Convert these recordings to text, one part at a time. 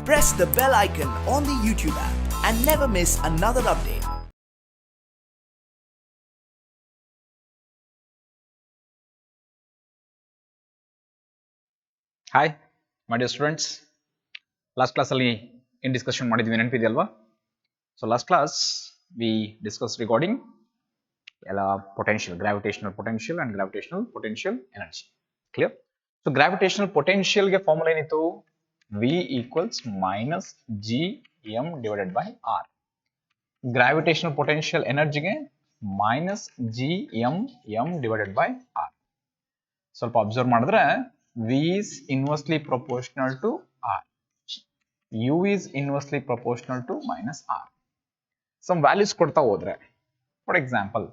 press the bell icon on the YouTube app and never miss another update. Hi, my dear students. Last class ಅಲ್ಲಿ in discussion ಮಾಡಿದ್ವಿ ನೆನಪಿದೆಯಲ್ವಾ? So last class we discussed regarding potential, gravitational potential and gravitational potential energy. Clear? So gravitational potential ಗೆ formula ಏನಿತ್ತು? V equals minus G m divided by R. Gravitational potential energy ಗೆ minus G m divided by R. ಸ್ವಲ್ಪ observe ಮಾಡಿದ್ರೆ V is inversely proportional to R. U is inversely proportional to minus R. Some values ಕೊಡ್ತಾ ಹೋದ್ರೆ, for example,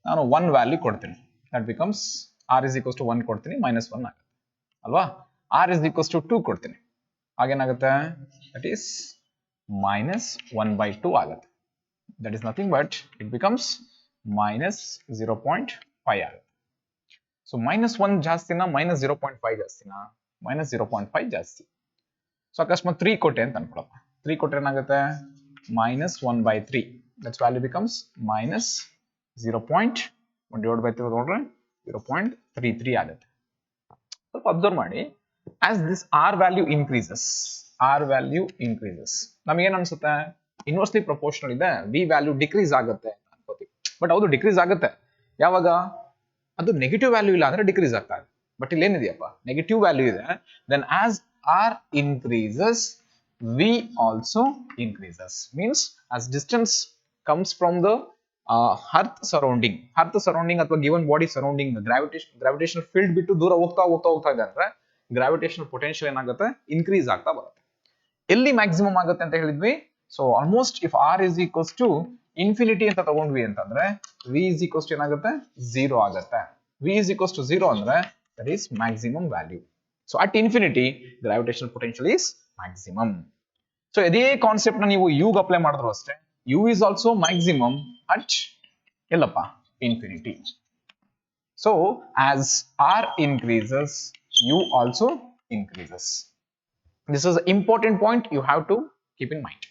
ನಾನು 1 value ಕೊಡ್ತೀನಿ, that becomes R is equals to 1 ಕೊಡ್ತೀನಿ, minus 1 ಆಗುತ್ತೆ ಅಲ್ವಾ? R is equals to 2 ಕೊಡ್ತೀನಿ, ಆಗೇನಾಗುತ್ತೆ? that is minus 1 by 2 ಆಗುತ್ತೆ. that is nothing but it becomes minus 0.5 ಆಗುತ್ತೆ. ಸೊ ಮೈನಸ್ 1 ಜಾಸ್ತಿನಾ ಮೈನಸ್ 0.5 ಜಾಸ್ತಿನಾ? ಮೈನಸ್ 0.5 ಜಾಸ್ತಿ. ಸೊ ಅಕಸ್ಮಾತ್ 3 ಕೊಟ್ಟೆ ಅಂತ ಅನ್ಕೊಳಪ್ಪ, 3 ಕೊಟ್ಟರೆ ಏನಾಗುತ್ತೆ? Minus 1 by 3. That's value becomes minus 0.1 divide by 3 ನೋಡ್ರೆ 0.33 ಆಗುತ್ತೆ. ಸ್ವಲ್ಪ ಅಬ್ಸರ್ವ್ ಮಾಡಿ, as this R value increases ನಮಗೇನು ಅನ್ಸುತ್ತೆ? ಇನ್ವರ್ಸ್ಲಿ ಪ್ರಪೋರ್ಷನಲ್ ಇದೆ, ವಿ ವ್ಯಾಲ್ಯೂ ಡಿಕ್ರೀಸ್ ಆಗುತ್ತೆ ಅನ್ಕೋತೀವಿ. ಬಟ್ ಹೌದು, ಡಿಕ್ರೀಸ್ ಆಗುತ್ತೆ. ಯಾವಾಗ? ಅದು ನೆಗೆಟಿವ್ ವ್ಯಾಲ್ಯೂ ಇಲ್ಲ ಅಂದ್ರೆ ಡಿಕ್ರೀಸ್ ಆಗ್ತಾ ಇದೆ. ಬಟ್ ಇಲ್ಲಿ ಏನಿದೆಯಪ್ಪ, ನೆಗೆಟಿವ್ ವ್ಯಾಲ್ಯೂ ಇದೆ. Then as R increases v also increases. Means as distance comes from the earth surrounding ಅಥವಾ given body surrounding gravitation field ಬಿಟ್ಟು ದೂರ ಹೋಗ್ತಾ ಇದೆ ಅಂದ್ರೆ ಗ್ರಾವಿಟೇಷನಲ್ ಪೊಟೆನ್ಶಿಯಲ್ ಏನಾಗುತ್ತೆ? ಇನ್ಕ್ರೀಸ್ ಆಗ್ತಾ ಬರುತ್ತೆ. ಎಲ್ಲಿ ಮ್ಯಾಕ್ಸಿಮಮ್ ಆಗುತ್ತೆ ಅಂತ ಹೇಳಿದ್ವಿ? So almost if R is equals to infinity ಅಂತ ತಗೊಂಡ್ವಿ ಅಂತಂದ್ರೆ ವಿ ಇಸ್ ಈಕ್ವಲ್ಸ್ ಟು ಏನಾಗುತ್ತೆ? 0 ಆಗುತ್ತೆ. ವಿ ಇಸ್ ಈಕ್ವಲ್ಸ್ ಟು 0 ಅಂದ್ರೆ that is maximum value. So at infinity gravitational potential is maximum. So ಇದೇ ಕಾನ್ಸೆಪ್ಟ್ ನ ನೀವು ಯುಗೆ ಅಪ್ಲೈ ಮಾಡಿದ್ರು ಅಷ್ಟೇ. U is also maximum at ಎಲ್ಲಪ್ಪ? Infinity. So as R increases U also increases. This is important point, you have to keep in mind.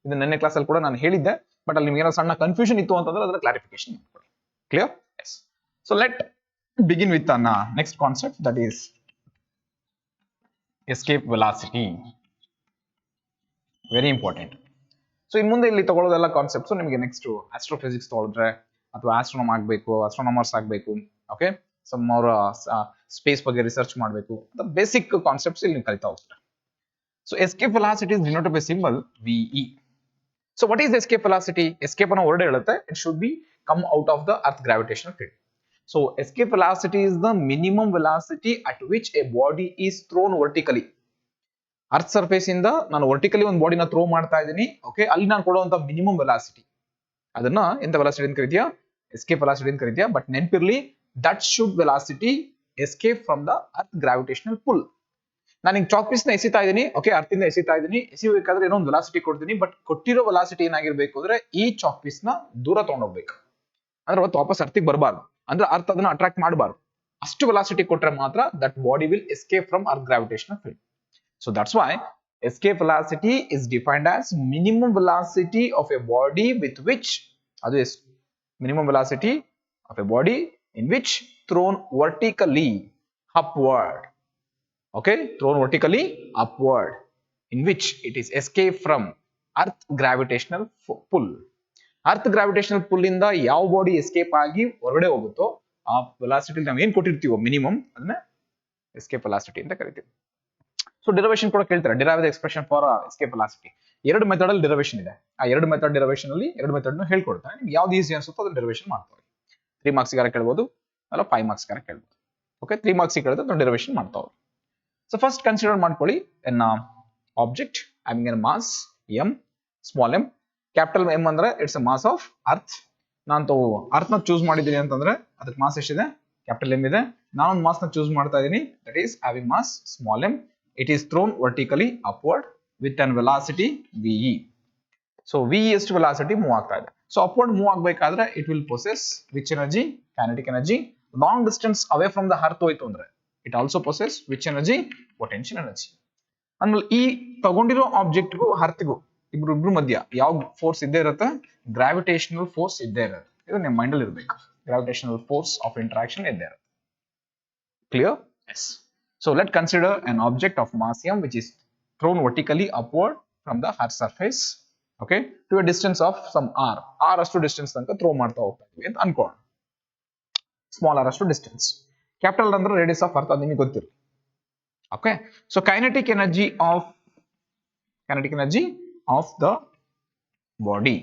ಇದು ನೆನ್ನೆ class ಅಲ್ಲಿ ಕೂಡ ನಾನು ಹೇಳಿದ್ದೆ, ಬಟ್ ಅಲ್ಲಿ ನಿಮ್ಗೆ ಏನೋ ಸಣ್ಣ ಕನ್ಫ್ಯೂಷನ್ ಇತ್ತು ಅಂತಂದ್ರೆ ಅದರ ಕ್ಲಾರಿಫಿಕೇಶನ್ ಮಾಡ್ಕೊಳ್ಳಿ. Clear? Yes. So let begin with ಅನ್ನ next concept, that is escape velocity. Very important. So in ಮುಂದೆ ಇಲ್ಲಿ ತಗೊಳ್ಳೋದೆಲ್ಲ ಕಾನ್ಸೆಪ್ಟ್ಸ್ ನಿಮಗೆ ನೆಕ್ಸ್ಟ್ ಆಸ್ಟ್ರೋಫಿಸಿಕ್ಸ್ ತಗೊಳಿದ್ರೆ ಅಥವಾ ಆಸ್ಟ್ರೋನಮರ್ಸ್ ಆಗಬೇಕು, ಓಕೆ, ಸಮ್ ಅವರ ಸ್ಪೇಸ್ ಬಗ್ಗೆ ರಿಸರ್ಚ್ ಮಾಡಬೇಕು, ಬೇಸಿಕ್ ಕಾನ್ಸೆಪ್ಟ್ಸ್ ಇಲ್ಲಿ ನೀವು ಕಲಿತಾ ಹೋಗ್ತಾರೆ. So escape velocity is denoted by symbol VE. So what is escape velocity? Escape ಅನ್ನೋ ವರ್ಡ್ ಹೇಳುತ್ತೆ, it should be come out of the earth gravitational field. So escape velocity is the minimum velocity at which a body is thrown vertically. Earth surface ಇಂದ ನಾನು vertically ಒಂದು ಬಾಡಿನ throw ಮಾಡ್ತಾ ಇದ್ದೀನಿ, okay, ಅಲ್ಲಿ ನಾನು ಕೊಡುವಂತ ಮಿನಿಮಮ್ ವೆಲಾಸಿಟಿ, ಅದನ್ನ ಎಂತ ವೆಲಾಸಿಟಿ ಅಂತ ಕರಿತೀಯಾ? ಎಸ್ಕೇಪ್ ವೆಲಾಸಿಟಿ ಅಂತ ಕರಿತೀಯಾ. ಬಟ್ ನೆನಪಿರ್ಲಿ, that should velocity escape from the earth gravitational pull. ನಾನು ಹಿಂಗ್ ಚಾಕ್ ಪೀಸ್ ನ ಎಸಿತಾ ಇದೀನಿ, ಓಕೆ, ಅರ್ಥಿಂದ ಎಸಿತಾ ಇದೀನಿ, ಎಸಿಬೇಕಾದ್ರೆ ಏನೋ ಒಂದು ವೆಲಾಸಿಟಿ ಕೊಡ್ತೀನಿ. ಬಟ್ ಕೊಟ್ಟಿರೋ ವೆಲಾಸಿಟಿ ಏನಾಗಿರ್ಬೇಕು ಅಂದ್ರೆ ಈ ಚಾಕ್ ಪೀಸ್ ನ ದೂರ ತಗೊಂಡೋಗ್ಬೇಕು, ಅಂದ್ರೆ ಅವತ್ತು ವಾಪಸ್ ಅರ್ಥಿಗೆ ಬರಬಾರ್ದು, ಅಂದ್ರೆ ಅರ್ಥ ಅದನ್ನ ಅಟ್ರಾಕ್ಟ್ ಮಾಡಬಾರ್ದು. ಅಷ್ಟು ವೆಲಾಸಿಟಿ ಕೊಟ್ರೆ ಮಾತ್ರ that body will escape from earth gravitational field. So that's why escape velocity is defined as minimum velocity of a body with which, ಅದು minimum velocity of a body in which thrown vertically upward. Okay, thrown vertically upward, in which it is escape from earth gravitational pull. Earth gravitational pull ಇಂದ ಯಾವ body escape ಆಗಿ ಹೊರಗಡೆ ಹೋಗುತ್ತೋ ಆ velocity ನಾವು ಏನ್ ಕೊಟ್ಟಿರ್ತೀವೋ minimum, ಅದನ್ನ ಎಸ್ಕೇಪ್ ವೆಲಾಸಿಟಿ ಅಂತ ಕರಿತೀವಿ. ಸೊ ಡಿರೈವೇಶನ್ ಕೂಡ ಕೇಳ್ತಾರೆ, derive the expression for escape velocity. 2 method ಅಲ್ಲಿ ಡಿರೈವೇಶನ್ ಇದೆ. ಆ 2 ಮೆಥಡ್ ಡಿರೈವೇಶನ್ ಅಲ್ಲಿ 2 ಮೆಥಡ್ ನ ಹೇಳ್ಕೊಡ್ತಾರೆ. ನಿಮ್ಗೆ ಯಾವ್ದು ಈಸಿ ಅನ್ಸುತ್ತೋ ಅದನ್ನ ಡಿರೈವೇಶನ್ ಮಾಡ್ತಾರೆ. 3 ಮಾರ್ಕ್ಸ್ ಗಾರ ಕೇಳ್ಬೋದು, ಅಲ್ಲ 5 ಮಾರ್ಕ್ಸ್ ಗಾರ ಕೇಳ್ಬೋದು. ಓಕೆ, 3 ಮಾರ್ಕ್ಸ್ ಕೇಳಿದ್ರೆ ಅದನ್ನ ಡಿರೈವೇಶನ್ ಮಾಡ್ತಾ ಹೋಗಿ. So first consider ಮಾಡ್ಕೊಳ್ಳಿ an object having a mass m, small m, capital M ಅಂದ್ರೆ it's a mass of earth. ನಾನು ಅರ್ತ್ ನ ಚೂಸ್ ಮಾಡಿದ್ದೀನಿ ಅಂತಂದ್ರೆ ಅದಕ್ಕೆ ಮಾಸ್ ಎಷ್ಟಿದೆ? ಕ್ಯಾಪಿಟಲ್ M ಇದೆ. ನಾನು ಒಂದು ಮಾಸ್ ನ ಚೂಸ್ ಮಾಡ್ತಾ ಇದ್ದೀನಿ, that is having mass small m. It is thrown vertically upward with an velocity VE. So VE ಎಷ್ಟು ವೆಲಾಸಿಟಿ ಮೂವ್ ಆಗ್ತಾ ಇದೆ. ಸೊ ಅಪ್ವರ್ಡ್ ಮೂವ್ ಆಗಬೇಕಾದ್ರೆ it will possess which energy? Kinetic energy. Long distance away from the earth ಹೋಯ್ತು ಅಂದ್ರೆ it also possesses which energy? Potential energy. ಅಂದ್ಮೇಲೆ ಈ ತಗೊಂಡಿರೋ ಆಬ್ಜೆಕ್ಟ್ಗೂ ಅರ್ಥಗೂ ಇಬ್ರು ಮಧ್ಯ ಯಾವ ಫೋರ್ಸ್ ಇದ್ದೇ ಇರುತ್ತೆ, ಗ್ರಾವಿಟೇಷನಲ್ ಫೋರ್ಸ್ ಇದ್ದೇ ಇರುತ್ತೆ. ಇದು ನಿಮ್ಮ ಮೈಂಡ್ ಅಲ್ಲಿ ಇರಬೇಕು. ಗ್ರಾವಿಟೇಷನಲ್ ಫೋರ್ಸ್ ಆಫ್ ಇಂಟ್ರಾಕ್ಷನ್ ಇದ್ದೇ ಇರುತ್ತೆ. Clear? Yes. So let's consider an object of mass m which is thrown vertically upward from the earth surface, okay, to a distance of some r. R ಅಷ್ಟು distance ತನಕ throw ಮಾಡ್ತಾ ಹೋಗ್ತಾ ಇದೀವಿ ಅಂತ ಅನ್ಕೊಳ್ಳೋಣ. Small r ಅಷ್ಟು distance. Capital ಅಂದ್ರೆ radius of earth, ಅದು ನಿಮಗೆ ಗೊತ್ತಿರುತ್ತೆ. Okay. So kinetic energy of the body.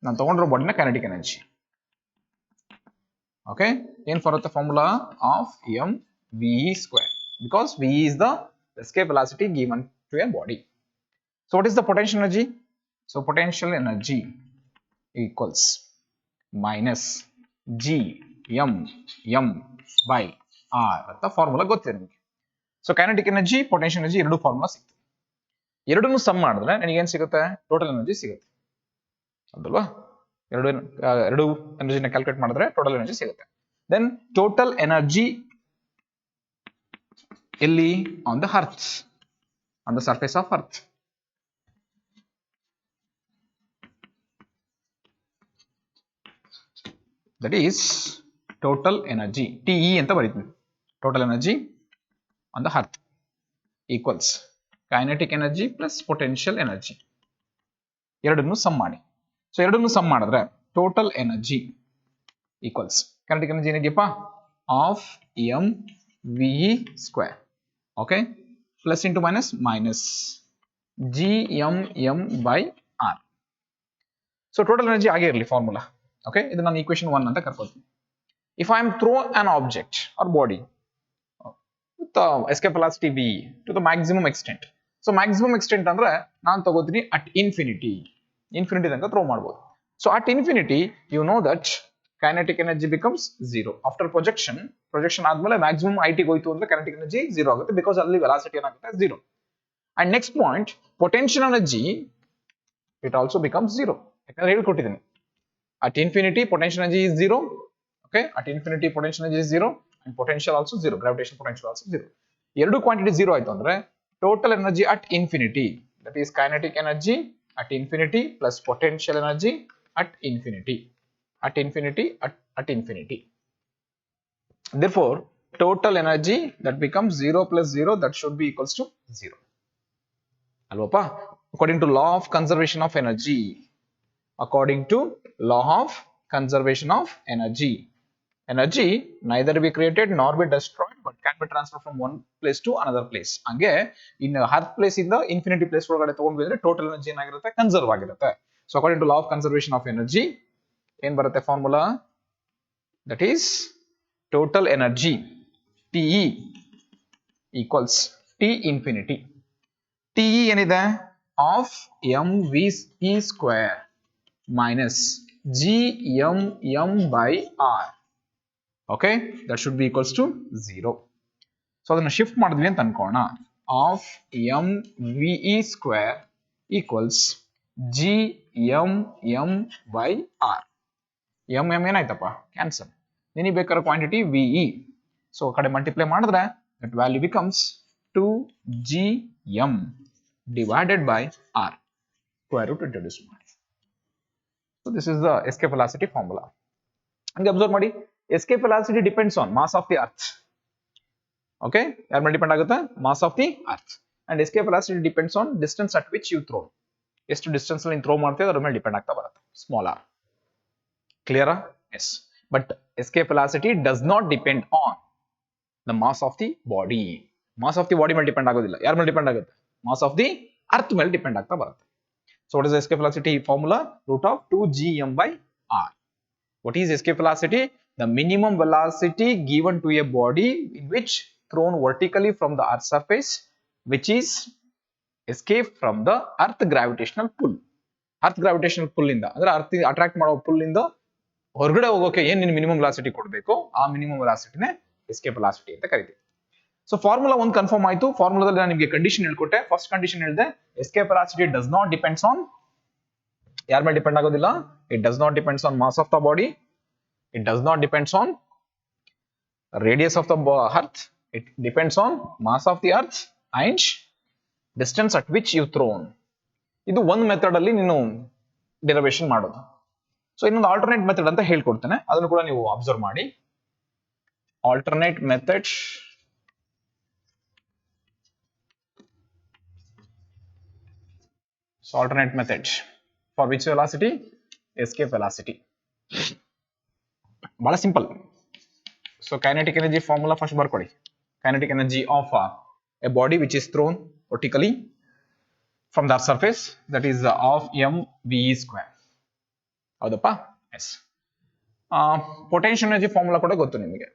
ನಾನು ತಗೊಂಡಿರೋ ಬಾಡಿನ kinetic energy. Okay, in for the formula of mve square, because v is the escape velocity given to a body. So what is the potential energy? So potential energy equals minus g m by r ಅಂತ formula ಗೊತ್ತಿದೆ ನಿಮಗೆ. So kinetic energy, potential energy ಎರಡು formula ಸಿಗ್ತದೆ. ಎರಡನ್ನೂ sum ಮಾಡಿದ್ರೆ ನನಗೆ ಏನು ಸಿಗುತ್ತೆ? ಟೋಟಲ್ ಎನರ್ಜಿ ಸಿಗುತ್ತೆ, ಹೌದಲ್ವಾ? ಎರಡು ಎನರ್ಜಿನ ಕ್ಯಾಲ್ಕುಲೇಟ್ ಮಾಡಿದ್ರೆ ಟೋಟಲ್ ಎನರ್ಜಿ ಸಿಗುತ್ತೆ. ದೆನ್ ಟೋಟಲ್ ಎನರ್ಜಿ ಎಲ್ಲಿ? On the earth, on the surface of earth. That is total energy, TE ಅಂತ ಬರೀತೀವಿ. Total energy on the earth equals kinetic energy plus potential energy. ಎರಡನ್ನೂ ಸಮ್ ಮಾಡಿ. So ಎರಡನ್ನೂ sum ಮಾಡಿದ್ರೆ total energy equals kinetic energy ಏನಿದೆಯಪ್ಪ? Half M V square, okay, plus into minus G M by R. So total energy ಆಗೇ ಇರಲಿ formula. Okay, ಇದು ನಾನು equation 1 ಅಂತ ಕರ್ಕೊತೀನಿ. If I am throw an object or body with escape velocity v to the maximum extent. So maximum extent ಅಂದ್ರೆ ನಾನು ತಗೋತೀನಿ at infinity ತನಕ ಥ್ರೋ ಮಾಡಬಹುದು. So at infinity you know that kinetic energy becomes 0. After projection ಆದ್ಮೇಲೆ maximum height ಗೆ ಹೋಯ್ತು ಅಂದ್ರೆ kinetic energy 0 ಆಗುತ್ತೆ, because ಅಲ್ಲಿ velocity ಏನಾಗುತ್ತೆ? 0. And next point, potential energy, it also becomes 0. ಯಾಕಂದ್ರೆ ಹೇಳ್ಕೊಟ್ಟಿದ್ದೀನಿ, at infinity potential energy is 0. Okay, at infinity potential energy is 0 and potential also 0, gravitational potential also 0. ಎರಡು quantity 0 ಆಯ್ತು ಅಂದ್ರೆ total energy at infinity, that is kinetic energy at infinity plus potential energy at infinity. Therefore total energy that becomes 0 plus 0, that should be equals to 0. Alvapa? According to law of conservation of energy, energy neither be created nor be destroyed, but can be transferred from one place to another place. Hange in earth place ಇಂದ infinity place ಒಳಗಡೆ ತಗೊಂಡು ಬಂದ್ರೆ total energy ಏನಾಗಿರುತ್ತೆ? Conserve ಆಗಿರುತ್ತೆ. So according to law of conservation of energy ಏನ್ ಬರುತ್ತೆ formula? That is total energy TE equals T infinity. TE ಏನಿದೆ? Of mv square minus gm by r. Okay, that should be equals to 0. So ಅದನ್ನ shift ಮಾಡಿದ್ವಿ ಅಂತ ಅನ್ಕೋಣ. Half mve square equals gm by r. m ಏನಾಯ್ತಪ್ಪ? Cancel. ನಿನಗೆ ಬೇಕಾದ quantity ve. So ಕಡೆ multiply ಮಾಡಿದ್ರೆ that value becomes 2gm divided by r. Square root introduce ಮಾಡಿ. So this is the escape velocity formula. And observe ಮಾಡಿ, escape velocity depends on mass of the earth. Okay, ಯಾರ ಮೇಲೆ depend ಆಗುತ್ತೆ? mass of the earth. And escape velocity depends on distance at which you throw. ಎಷ್ಟು distance ಅಲ್ಲಿ throw ಮಾಡ್ತೀವಿ ಅದ್ರ ಮೇಲೆ depend ಆಗ್ತಾ ಬರುತ್ತೆ. Small r. Clear? Yes. But escape velocity does not depend on the mass of the body. Mass of the body ಮೇಲೆ depend ಆಗೋದಿಲ್ಲ. ಯಾರ ಮೇಲೆ ಡಿಪೆಂಡ್ ಆಗುತ್ತೆ? mass of the earth ಮೇಲೆ ಡಿಪೆಂಡ್ ಆಗ್ತಾ ಬರುತ್ತೆ. So what is the escape velocity formula? Root of 2gm by r. What is escape velocity? The minimum velocity given to a body in which thrown vertically from the earth surface, which is escape from the earth gravitational pull. Earth gravitational pull ಇಂದ ಅಂದ್ರೆ earth attract ಮಾಡೋ pull ಇಂದ ಹೊರಗಡೆ ಹೋಗೋಕೆ ಏನ್ ನೀನು minimum velocity ಕೊಡಬೇಕು, ಆ ಮಿನಿಮಮ್ ವೆಲಾಸಿಟಿನೇ escape velocity ಅಂತ ಕರಿತೀವಿ. ಸೊ ಫಾರ್ಮುಲಾ 1 ಕನ್ಫರ್ಮ್ ಆಯ್ತು. ಫಾರ್ಮುಲಾದಲ್ಲಿ ನಾನು ನಿಮಗೆ ಕಂಡೀಷನ್ ಹೇಳ್ಕೊಟ್ಟೆ. ಫಸ್ಟ್ ಕಂಡೀಷನ್ ಹೇಳಿದೆ, escape velocity does not depends on, ಯಾರ ಮೇಲೆ ಡಿಪೆಂಡ್ ಆಗೋದಿಲ್ಲ? It does not depends on mass of the body. It does not depends on radius of the earth. It depends on mass of the earth and distance at which you thrown. ಇದು ಒಂದು method ಅಲ್ಲಿ ನೀನು derivation ಮಾಡೋದು. So ಇನ್ನೊಂದು alternate method ಅಂತ ಹೇಳ್ಕೊಡ್ತೇನೆ, ಅದನ್ನು ಕೂಡ ನೀವು ಅಬ್ಸರ್ವ್ ಮಾಡಿ. Alternate method alternate method for which velocity? Escape velocity. ಬಹಳ simple. So kinetic energy formula first ಬರ್ಕೊಳ್ಳಿ. Kinetic energy of a body which is thrown vertically from the surface, that is half mv². ಹೌದಪ್ಪ? Yes. Potential energy formula ಕೂಡ ಗೊತ್ತು ನಿಮಗೆ.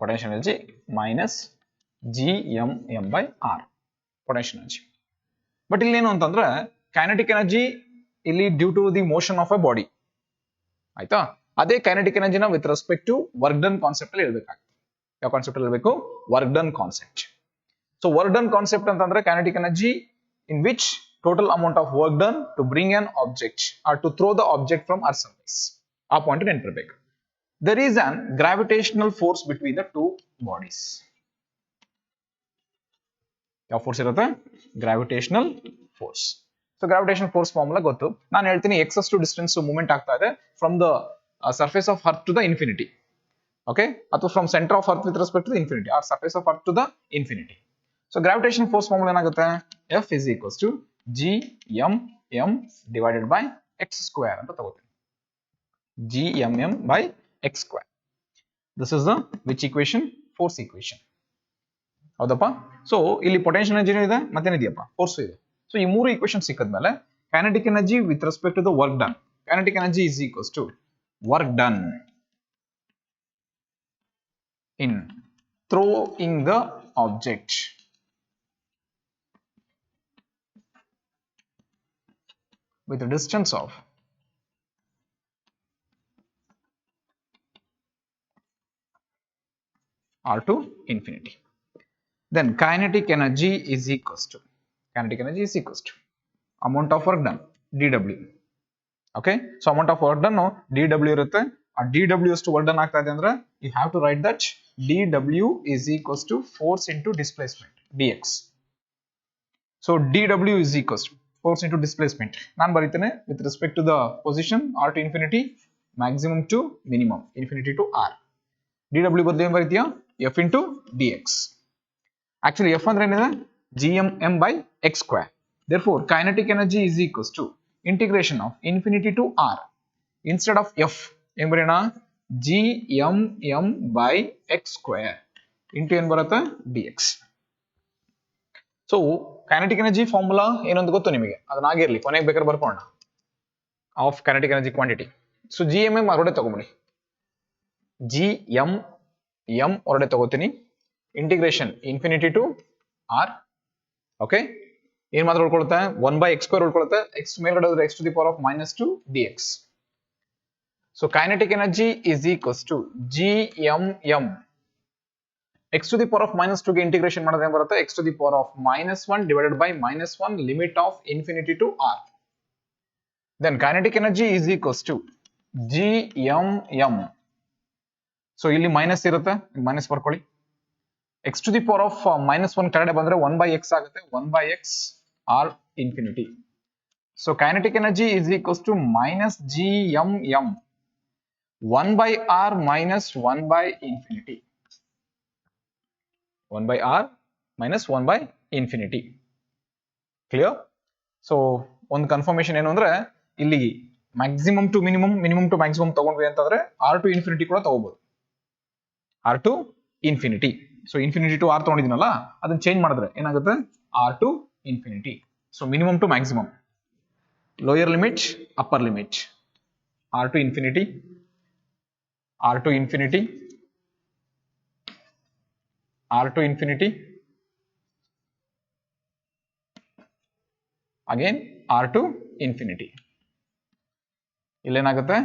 Potential energy minus gmm/r potential energy. But ಇಲ್ಲಿ ಏನು ಅಂತಂದ್ರೆ kinetic energy ಇಲ್ಲಿ due to the motion of a body, ಆಯ್ತಾ? ಅದೇ ಕೈನೆಟಿಕ್ ಎನರ್ಜಿನ with respect to work done concept ಅಲ್ಲಿ ಇರಬೇಕಾಗ್ತದೆ. ಯಾವ ಕಾನ್ಸೆಪ್ಟ್ ಅಲ್ಲಿ ಇರಬೇಕು? Work done concept. So work done concept ಅಂತಂದ್ರೆ kinetic energy in which total amount of work done to bring an object or to throw the object from earth surface. ಆ point ನೆನಪಿರಬೇಕು. there is an gravitational force between the two bodies. ಯಾವ force ಇರುತ್ತೆ? Gravitational force. So gravitational force formula ಗೊತ್ತು. ನಾನು ಹೇಳ್ತೀನಿ X ಅಷ್ಟು distance movement ಆಗ್ತಾ ಇದೆ from the surface of earth to the infinity, okay, ಅಥವಾ from centre of earth with respect to the infinity or surface of earth to the infinity. So gravitational force formula ಏನಾಗುತ್ತೆ? F is equals to gmm divided by x² ಅಂತ ತಗೋತೀನಿ. gmm/x². This is the which equation? Force equation. ಹೌದಪ್ಪ? So ಇಲ್ಲಿ potential energy ಇದೆ, ಮತ್ತೇನಿದೆಯಪ್ಪ? Force ಇದೆ. So ಈ ಮೂರು ಇಕ್ವೇಶನ್ ಸಿಕ್ಕಿದ್ಮೇಲೆ kinetic energy with respect to the work done, kinetic energy is equals to work done in throwing the object with a distance of r to infinity. Then kinetic energy is equals to amount of work done dw. Okay, so amount of work done dw irutte. ಆ dw ಎಷ್ಟು work done ಆಗ್ತಾ ಇದೆ ಅಂದ್ರೆ you have to write that dw is equals to force into displacement dx. So dw is equals to force into displacement. ನಾನು ಬರೀತೇನೆ with respect to the position r to infinity, maximum to minimum, infinity to r. dw ಬದಲು ಏನು ಬರೀತೀಯಾ? f into dx. Actually f ಅಂದ್ರೆ ಏನಿದೆ? gmm/x². Therefore kinetic energy is equals to integration of infinity to r. Instead of f ಏನು ಬರೆಯೋಣ? gmm/x² into ಏನು ಬರುತ್ತೆ? dx. So kinetic energy formula ಏನೊಂದು ಗೊತ್ತು ನಿಮಗೆ, ಅದನ್ನ ಆಗಿರ್ಲಿ ಕೊನೆಗೆ ಬೇಕಾದ್ರೆ ಬರ್ಕೊಳ್ಳೋಣ. Of kinetic energy quantity. So gmm ಹೊರಡೆ ತಗೊಂಬಿಡಿ, gmm ಹೊರಡೆ ತಗೋತೀನಿ, integration infinity to r. Okay, ಏನ್ ಮಾತ್ರ ಉಳ್ಕೊಳ್ಳುತ್ತೆ? 1/x² ಉಳ್ಕೊಳ್ಳುತ್ತೆ. x ಮೇಲ್ಗಡೆ ಹೋದ್ರೆ x to the power of -2 dx. So kinetic energy is equals to gmm x to the power of -2 ಗೆ integration ಮಾಡಿದ್ರೆ ಏನು ಬರುತ್ತೆ? x to the power of -1 divided by -1 limit of infinity to r. Then kinetic energy is equals to gmm. So ಇಲ್ಲಿ minus ಇರುತ್ತೆ, minus ಬರ್ಕೊಳ್ಳಿ. x to the power of -1 ಕೆಳಗಡೆ ಬಂದ್ರೆ 1/x ಆಗುತ್ತೆ, 1/x r infinity. So kinetic energy is equals to -gmm 1/r minus 1/infinity. 1/r minus 1/infinity. Clear? So ಒಂದು confirmation ಏನು ಅಂದ್ರೆ ಇಲ್ಲಿ maximum to minimum, minimum to maximum ತಗೊಂಡ್ವಿ ಅಂತಂದ್ರೆ R to infinity ಕೂಡ ತಗೋಬಹುದು. R to infinity. So infinity to R ತಗೊಂಡಿದ್ದೀನಲ್ಲ, ಅದನ್ನ ಚೇಂಜ್ ಮಾಡಿದ್ರೆ ಏನಾಗುತ್ತೆ? R to infinity. So minimum to maximum, lower limit, upper limit, R to infinity, R to infinity, R to infinity, again R to infinity. ಇಲ್ಲೇನಾಗುತ್ತೆ?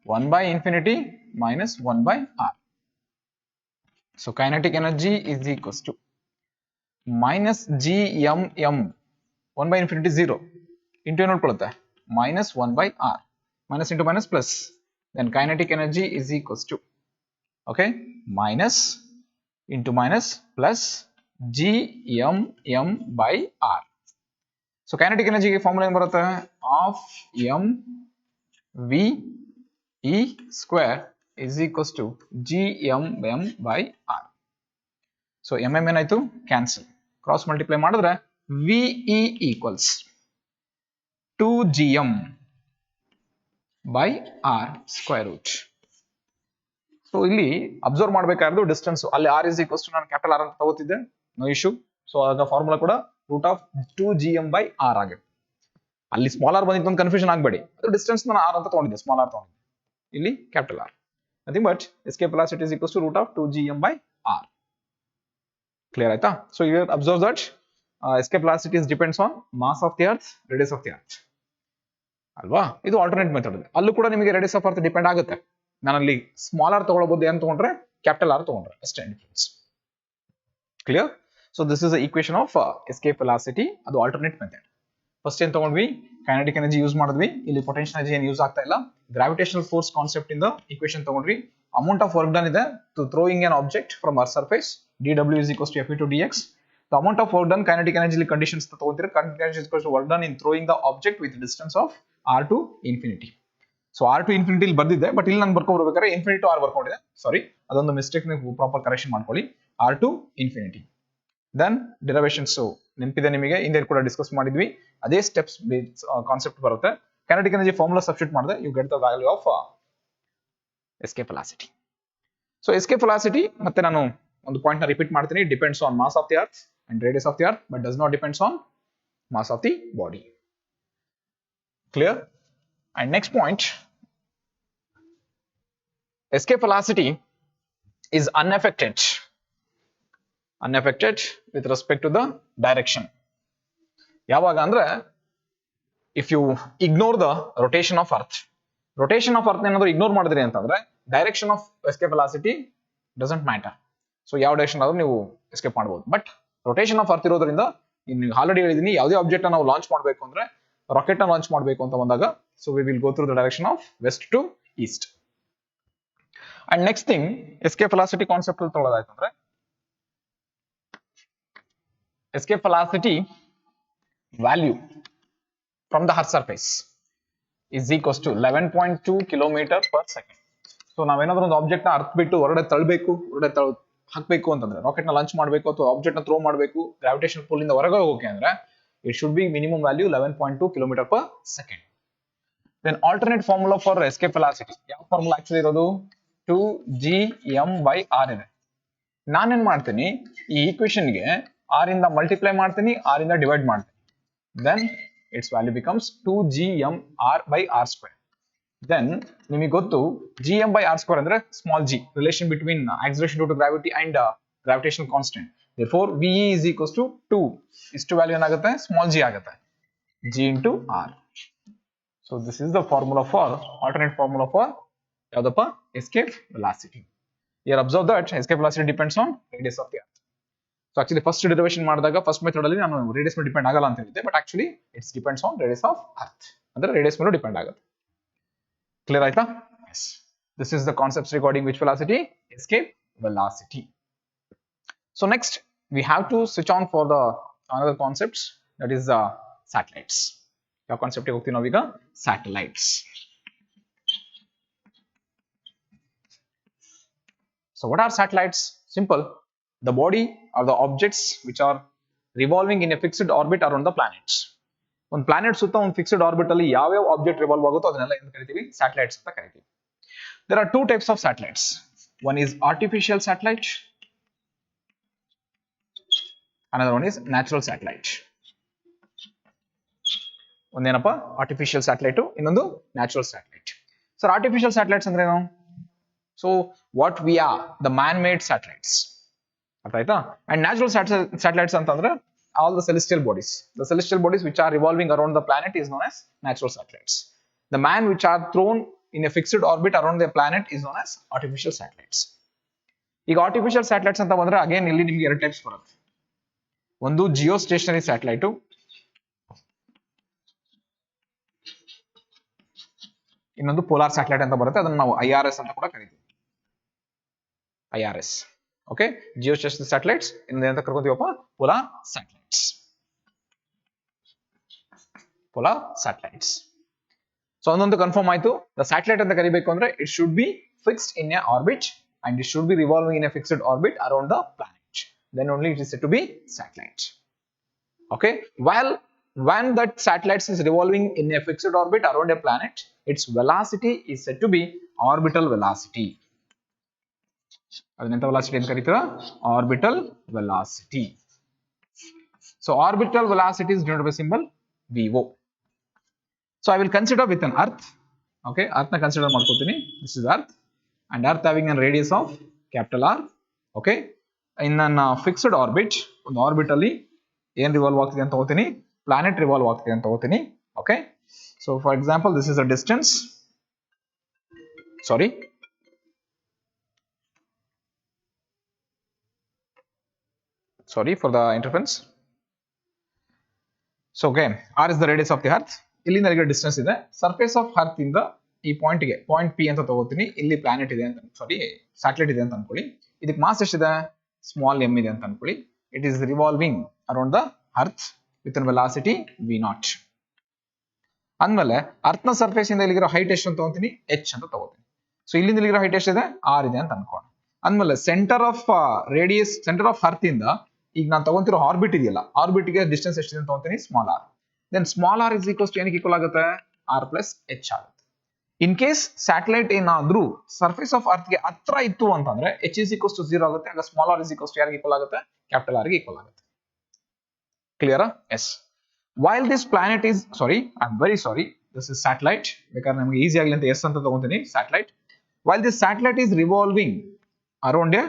1/infinity minus 1/r. So kinetic energy is equals to minus gmm 1/infinity 0 into ಏನು ಉಳ್ಕೊಳ್ಳುತ್ತೆ? minus 1/r. Minus into minus plus. Then kinetic energy is equals to, okay, minus into minus plus GMM by R. So kinetic energy formula ಏನು ಬರುತ್ತೆ? Half mVe square is equals to GMM by R. So mm ಏನಾಯ್ತು? Cancel. Cross multiply ಮಾಡಿದ್ರೆ VE equals 2GM by R square root. So ಇಲ್ಲಿ observe ಮಾಡಬೇಕಾದ್ರು distance ಅಲ್ಲಿ R is equals to ನಾನು capital R ಅಂತ ತಗೋತಿದ್ದೆ, ನೋ ಇಶ್ಯೂ. ಸೊ ಆಗ formula ಕೂಡ root of 2GM by R ಆಗುತ್ತೆ. ಅಲ್ಲಿ ಸ್ಮಾಲ್ ಆರ್ ಬಂದಿತ್ತು ಅಂತ ಕನ್ಫ್ಯೂಷನ್ ಆಗಬೇಡಿ, ಅದು ಡಿಸ್ಟೆನ್ಸ್ ನಾನು ಆರ್ ಅಂತ ತಗೊಂಡಿದ್ದೆ, ಸ್ಮಾಲ್ ಆರ್ ತಗೊಂಡಿದ್ದೆ, ಇಲ್ಲಿ capital R, nothing but escape velocity is equals to root of 2GM by R. Clear ಆಯ್ತಾ? So you observe that escape velocity depends on mass of the earth, radius of the earth ಅಲ್ವಾ? ಇದು alternate method. ಅಲ್ಲೂ ಕೂಡ ನಿಮಗೆ radius of earth depend ಆಗುತ್ತೆ. ನಾನಲ್ಲಿ small R ತಗೊಳ್ಬಹುದು, ಏನ್ ತಗೊಂಡ್ರೆ ಕ್ಯಾಪಿಟಲ್ ಆರ್ ತಗೊಂಡ್ರೆ ಅಷ್ಟೇ difference. Clear? So this is the equation of escape velocity, ಅದು ಆಲ್ಟರ್ನೇಟ್ ಮೆಥಡ್. ಫಸ್ಟ್ ಏನ್ ತಗೊಂಡ್ವಿ? ಕೈನೆಟಿಕ್ ಎನರ್ಜಿ ಯೂಸ್ ಮಾಡಿದ್ವಿ. ಇಲ್ಲಿ ಪೊಟೆನ್ಷಿಯಲ್ ಎನರ್ಜಿ ಏನು ಯೂಸ್ ಆಗ್ತಾ ಇಲ್ಲ. ಗ್ರಾವಿಟೇಷನಲ್ ಫೋರ್ಸ್ ಕಾನ್ಸೆಪ್ಟ್ ಇಂದ ಈಕ್ವೇಶನ್ ತಗೊಂಡ್ವಿ. ಅಮೌಂಟ್ ಆಫ್ ವರ್ಕ್ ಡನ್ ಇದೆ to throwing an object from our surface, dW is equals to Fe to dx. The amount of work done, kinetic energy conditions ತಗೊಂತೀರಾ, kinetic energy is equals to work done in throwing the object with distance of r to infinity. So R to infinity ಇಲ್ಲಿ ಬರ್ದಿದ್ದೆ, but ಇಲ್ಲಿ ನಾನು ಬರ್ಕೊಡ್ಬೇಕಾದ್ರೆ infinity to R ಬರ್ಕೊಂಡಿದೆ, sorry, ಅದೊಂದು mistake ನೀವು proper correction ಮಾಡ್ಕೊಳ್ಳಿ. R to infinity. Then derivations ನೆನಪಿದೆ ನಿಮಗೆ, ಹಿಂದೆ ಕೂಡ ಡಿಸ್ಕಸ್ ಮಾಡಿದ್ವಿ, ಅದೇ ಸ್ಟೆಪ್ಸ್ ಕಾನ್ಸೆಪ್ಟ್ ಬರುತ್ತೆ. ಕೈನೆಟಿಕ್ ಎನರ್ಜಿ ಫಾರ್ಮುಲಾ ಸಬ್ಸ್ಟಿಟ್ಯೂಟ್ ಮಾಡಿದೆ, you get the value of escape velocity. So escape velocity ಮತ್ತೆ ನಾನು ಒಂದು ಪಾಯಿಂಟ್ ನ ರಿಪೀಟ್ ಮಾಡ್ತೀನಿ, depends on mass of the earth and radius of the earth, but does not depends on mass of the body. Clear? And next point, escape velocity is unaffected with respect to the direction. ಯಾವಾಗ ಅಂದ್ರೆ if you ignore the rotation of earth ಏನಾದ್ರು ignore ಮಾಡಿದ್ರಿ ಅಂತಂದ್ರೆ direction of escape velocity doesn't matter. So ಯಾವ direction ಆದ್ರೂ ನೀವು escape ಮಾಡಬಹುದು. But rotation of earth ಇರೋದ್ರಿಂದ, ನೀವು ಆಲ್ರೆಡಿ ಹೇಳಿದೀನಿ, ಯಾವುದೇ ಆಬ್ಜೆಕ್ಟ್ ನಾವು ಲಾಂಚ್ ಮಾಡಬೇಕು ಅಂದ್ರೆ, ರಾಕೆಟ್ ನ ಲಾಂಚ್ ಮಾಡಬೇಕು ಅಂತ ಬಂದಾಗ, so we will go through the direction of west to east. And next thing, escape velocity concept ಅಲ್ಲಿ ತಗೊಳ್ಳೋದಾಯ್ತಂದ್ರೆ, escape velocity value from the earth surface is equals to 11.2 km per second. So ನಾವೇನಾದ್ರೂ ಒಂದು object ನ earth ಬಿಟ್ಟು ಹೊರಗಡೆ ತಳ್ಳಬೇಕು, ಹಾಕ್ಬೇಕು ಅಂತಂದ್ರೆ, rocket ನ launch ಮಾಡಬೇಕು ಅಥವಾ ಆಬ್ಜೆಕ್ಟ್ ನ ಥ್ರೋ ಮಾಡಬೇಕು, ಗ್ರಾವಿಟೇಷನ್ ಪುಲ್ ಇಂದ ಹೊರಗೆ ಹೋಗೋಕೆ ಅಂದ್ರೆ, it should be minimum value 11.2 km per second. Then alternate formula for escape velocity. ಯಾವ ಫಾರ್ಮುಲಾ ಆಕ್ಚುಲಿ ಇರೋದು? 2GM by R ಇದೆ. ನಾನೇನ್ ಮಾಡ್ತೀನಿ, ಈ ಈಕ್ವೇಶನ್ ಗೆ R ಇಂದ ಮಲ್ಟಿಪ್ಲೈ ಮಾಡ್ತೀನಿ, R ಇಂದ ಡಿವೈಡ್ ಮಾಡ್ತೀನಿ. Then its value becomes 2GM R by R square. Then ನಿಮಗೆ ಗೊತ್ತು GM by R square ಅಂದ್ರೆ small g, relation between acceleration due to gravity and gravitational constant. Therefore VE is equals to 2. ಇಷ್ಟು value ಏನಾಗುತ್ತೆ? Small g ಆಗುತ್ತೆ, g into R. So this is the formula for, alternate formula for ಯಾವ್ದಪ್ಪ? escape velocity. Here observe that escape velocity depends on radius of the earth. So actually first derivation ಮಾಡಿದಾಗ first method ಅಲ್ಲಿ ನಾನು radius ಮೇಲೆ depend ಆಗಲ್ಲ ಅಂತ ಹೇಳಿದ್ದೆ, but actually it's depends on radius of earth, ಅಂದ್ರೆ radius ಮೇಲೆ ಡಿಪೆಂಡ್ ಆಗುತ್ತೆ. ಕ್ಲಿಯರ್ ಆಯ್ತಾ? Yes, this is the concepts regarding which velocity? escape velocity. So next we have to switch on for the another concepts, that is satellites. ಯಾವ concept ಗೆ ಹೋಗ್ತೀವಿ ನಾವೀಗ? satellites. So what are satellites? Simple. The body or the objects which are revolving in a fixed orbit around the planets. ಒಂದು planet ಸುತ್ತ ಒಂದು fixed orbit ಅಲ್ಲಿ ಯಾವ್ಯಾವ object revolve ಆಗುತ್ತೋ ಅದನ್ನೆಲ್ಲ ಏನು ಕರಿತೀವಿ? ಸ್ಯಾಟಲೈಟ್ಸ್ ಅಂತ ಕರಿತೀವಿ. There are two types of satellites. One is artificial satellite, another one is natural satellite. ಒಂದೇನಪ್ಪ? ಆರ್ಟಿಫಿಷಿಯಲ್ ಸ್ಯಾಟಲೈಟ್, ಇನ್ನೊಂದು natural satellite. Sir artificial satellites ಅಂದ್ರೆ ಏನು? So what we are the man made satellites, ಅರ್ಥ ಆಯ್ತಾ? And natural satellites ಅಂತಂದ್ರೆ all the celestial bodies which are revolving around the planet is known as natural satellites. The man which are thrown in a fixed orbit around the planet is known as artificial satellites. ಈಗ artificial satellites ಅಂತ ಬಂದ್ರೆ again ಇಲ್ಲಿ ನಿಮ್ಗೆ ಎರಡು types ಬರುತ್ತೆ. ಒಂದು Jio stationery satellite, ಇನ್ನೊಂದು polar satellite ಅಂತ ಬರುತ್ತೆ, ಅದನ್ನ ನಾವು IRS ಅಂತ ಕೂಡ ಕರಿತೀವಿ. IRS. ಓಕೆ, geostationary satellites ಇಂದ ಅಂತ ಕರ್ಕೊಂತೀವಪ್ಪ polar satellites. polar satellites. So ಒಂದೊಂದು ಕನ್ಫರ್ಮ್ ಆಯ್ತು. ದ ಸ್ಯಾಟಲೈಟ್ ಅಂತ ಕರಿಬೇಕು ಅಂದ್ರೆ it should be fixed in a orbit and it should be revolving in a fixed orbit around the planet. Then only it is said to be satellite. Okay, when that satellite is revolving in a fixed orbit around a planet, its velocity is said to be orbital velocity. ಅದನ್ನ ಎಂತ velocity ಅಂತ ಕರೀತೀರಾ? Orbital velocity. So orbital velocity is denoted by symbol VO. So I will consider with an earth. Okay, earth na consider ಮಾಡ್ಕೊತೀನಿ. This is earth and earth having a radius of capital R. Okay, in a fixed orbit, ಒಂದು orbit ಅಲ್ಲಿ ಏನ್ revolve ಆಗ್ತಿದೆ ಅಂತ ತಗೋತೀನಿ, planet revolve ಆಗ್ತಿದೆ ಅಂತ ತಗೋತೀನಿ. Okay, so for example this is a distance, sorry for the interference. So okay, R is the radius of the earth. ಇಲ್ಲಿಂದ ಇಲ್ಲಿಗೆ ಡಿಸ್ಟೆನ್ಸ್ ಇದೆ. ಸರ್ಫೇಸ್ ಆಫ್ ಅರ್ತ್ ಇಂದ ಈ ಪಾಯಿಂಟ್ಗೆ ಪಾಯಿಂಟ್ ಪಿ ಅಂತ ತಗೋತೀನಿ. ಇಲ್ಲಿ ಪ್ಲಾನೆಟ್ ಇದೆ ಅಂತ, ಸ್ಯಾಟಲೈಟ್ ಇದೆ ಅಂತ ಅನ್ಕೊಳ್ಳಿ. ಇದಕ್ಕೆ ಮಾಸ್ ಎಷ್ಟಿದೆ? ಸ್ಮಾಲ್ ಎಮ್ ಇದೆ ಅಂತ ಅನ್ಕೊಳ್ಳಿ. It is revolving around the earth with an velocity v0. ಅಂದ್ಮೇಲೆ ಅರ್ತ್ ನ ಸರ್ಫೇಸ್ ಇಂದ ಇಲ್ಲಿಗಿರೋ ಹೈಟ್ ಎಷ್ಟು ಅಂತ ತಗೋತೀನಿ? h ಅಂತ ತಗೋತೀನಿ. ಸೊ ಇಲ್ಲಿಂದ ಇಲ್ಲಿಗಿರೋ ಹೈಟ್ ಎಷ್ಟಿದೆ? r ಇದೆ ಅಂತ ಅನ್ಕೋಣ. ಅಂದ್ಮೇಲೆ centre of radius, centre of earth ಇಂದ ಈಗ ನಾನು ತಗೊಂತಿರೋ ಆರ್ಬಿಟ್ ಇದೆಯಲ್ಲ, ಆರ್ಬಿಟ್ ಗೆ ಡಿಸ್ಟೆನ್ಸ್ ಎಷ್ಟಿದೆ ಅಂತ ತಗೋತೀನಿ? Small r. Then small r is equals to ಏನಕ್ಕೆ ಈಕ್ವಲ್ ಆಗುತ್ತೆ? r plus h ಆಗುತ್ತೆ. ಇನ್ ಕೇಸ್ ಸ್ಯಾಟಲೈಟ್ ಏನಾದ್ರೂ ಸರ್ಫೇಸ್ ಆಫ್ ಅರ್ತ್ ಗೆ ಹತ್ರ ಇತ್ತು ಅಂತಂದ್ರೆ h is equals to 0 ಆಗುತ್ತೆ. ಆಗ small r is equals to ಯಾರಿಗೆ ಈಕ್ವಲ್ ಆಗುತ್ತೆ? ಕ್ಯಾಪಿಟಲ್ r ಗೆ ಈಕ್ವಲ್ ಆಗುತ್ತೆ. Clear? Yes. While this planet is, I'm very sorry, this is satellite, ಬೇಕಾದ್ರೆ ನಮಗೆ ಈಸಿ ಆಗಲಿ ಅಂತ ಎಸ್ ಅಂತ ತಗೊಂತೀನಿ, satellite. While this satellite is revolving around a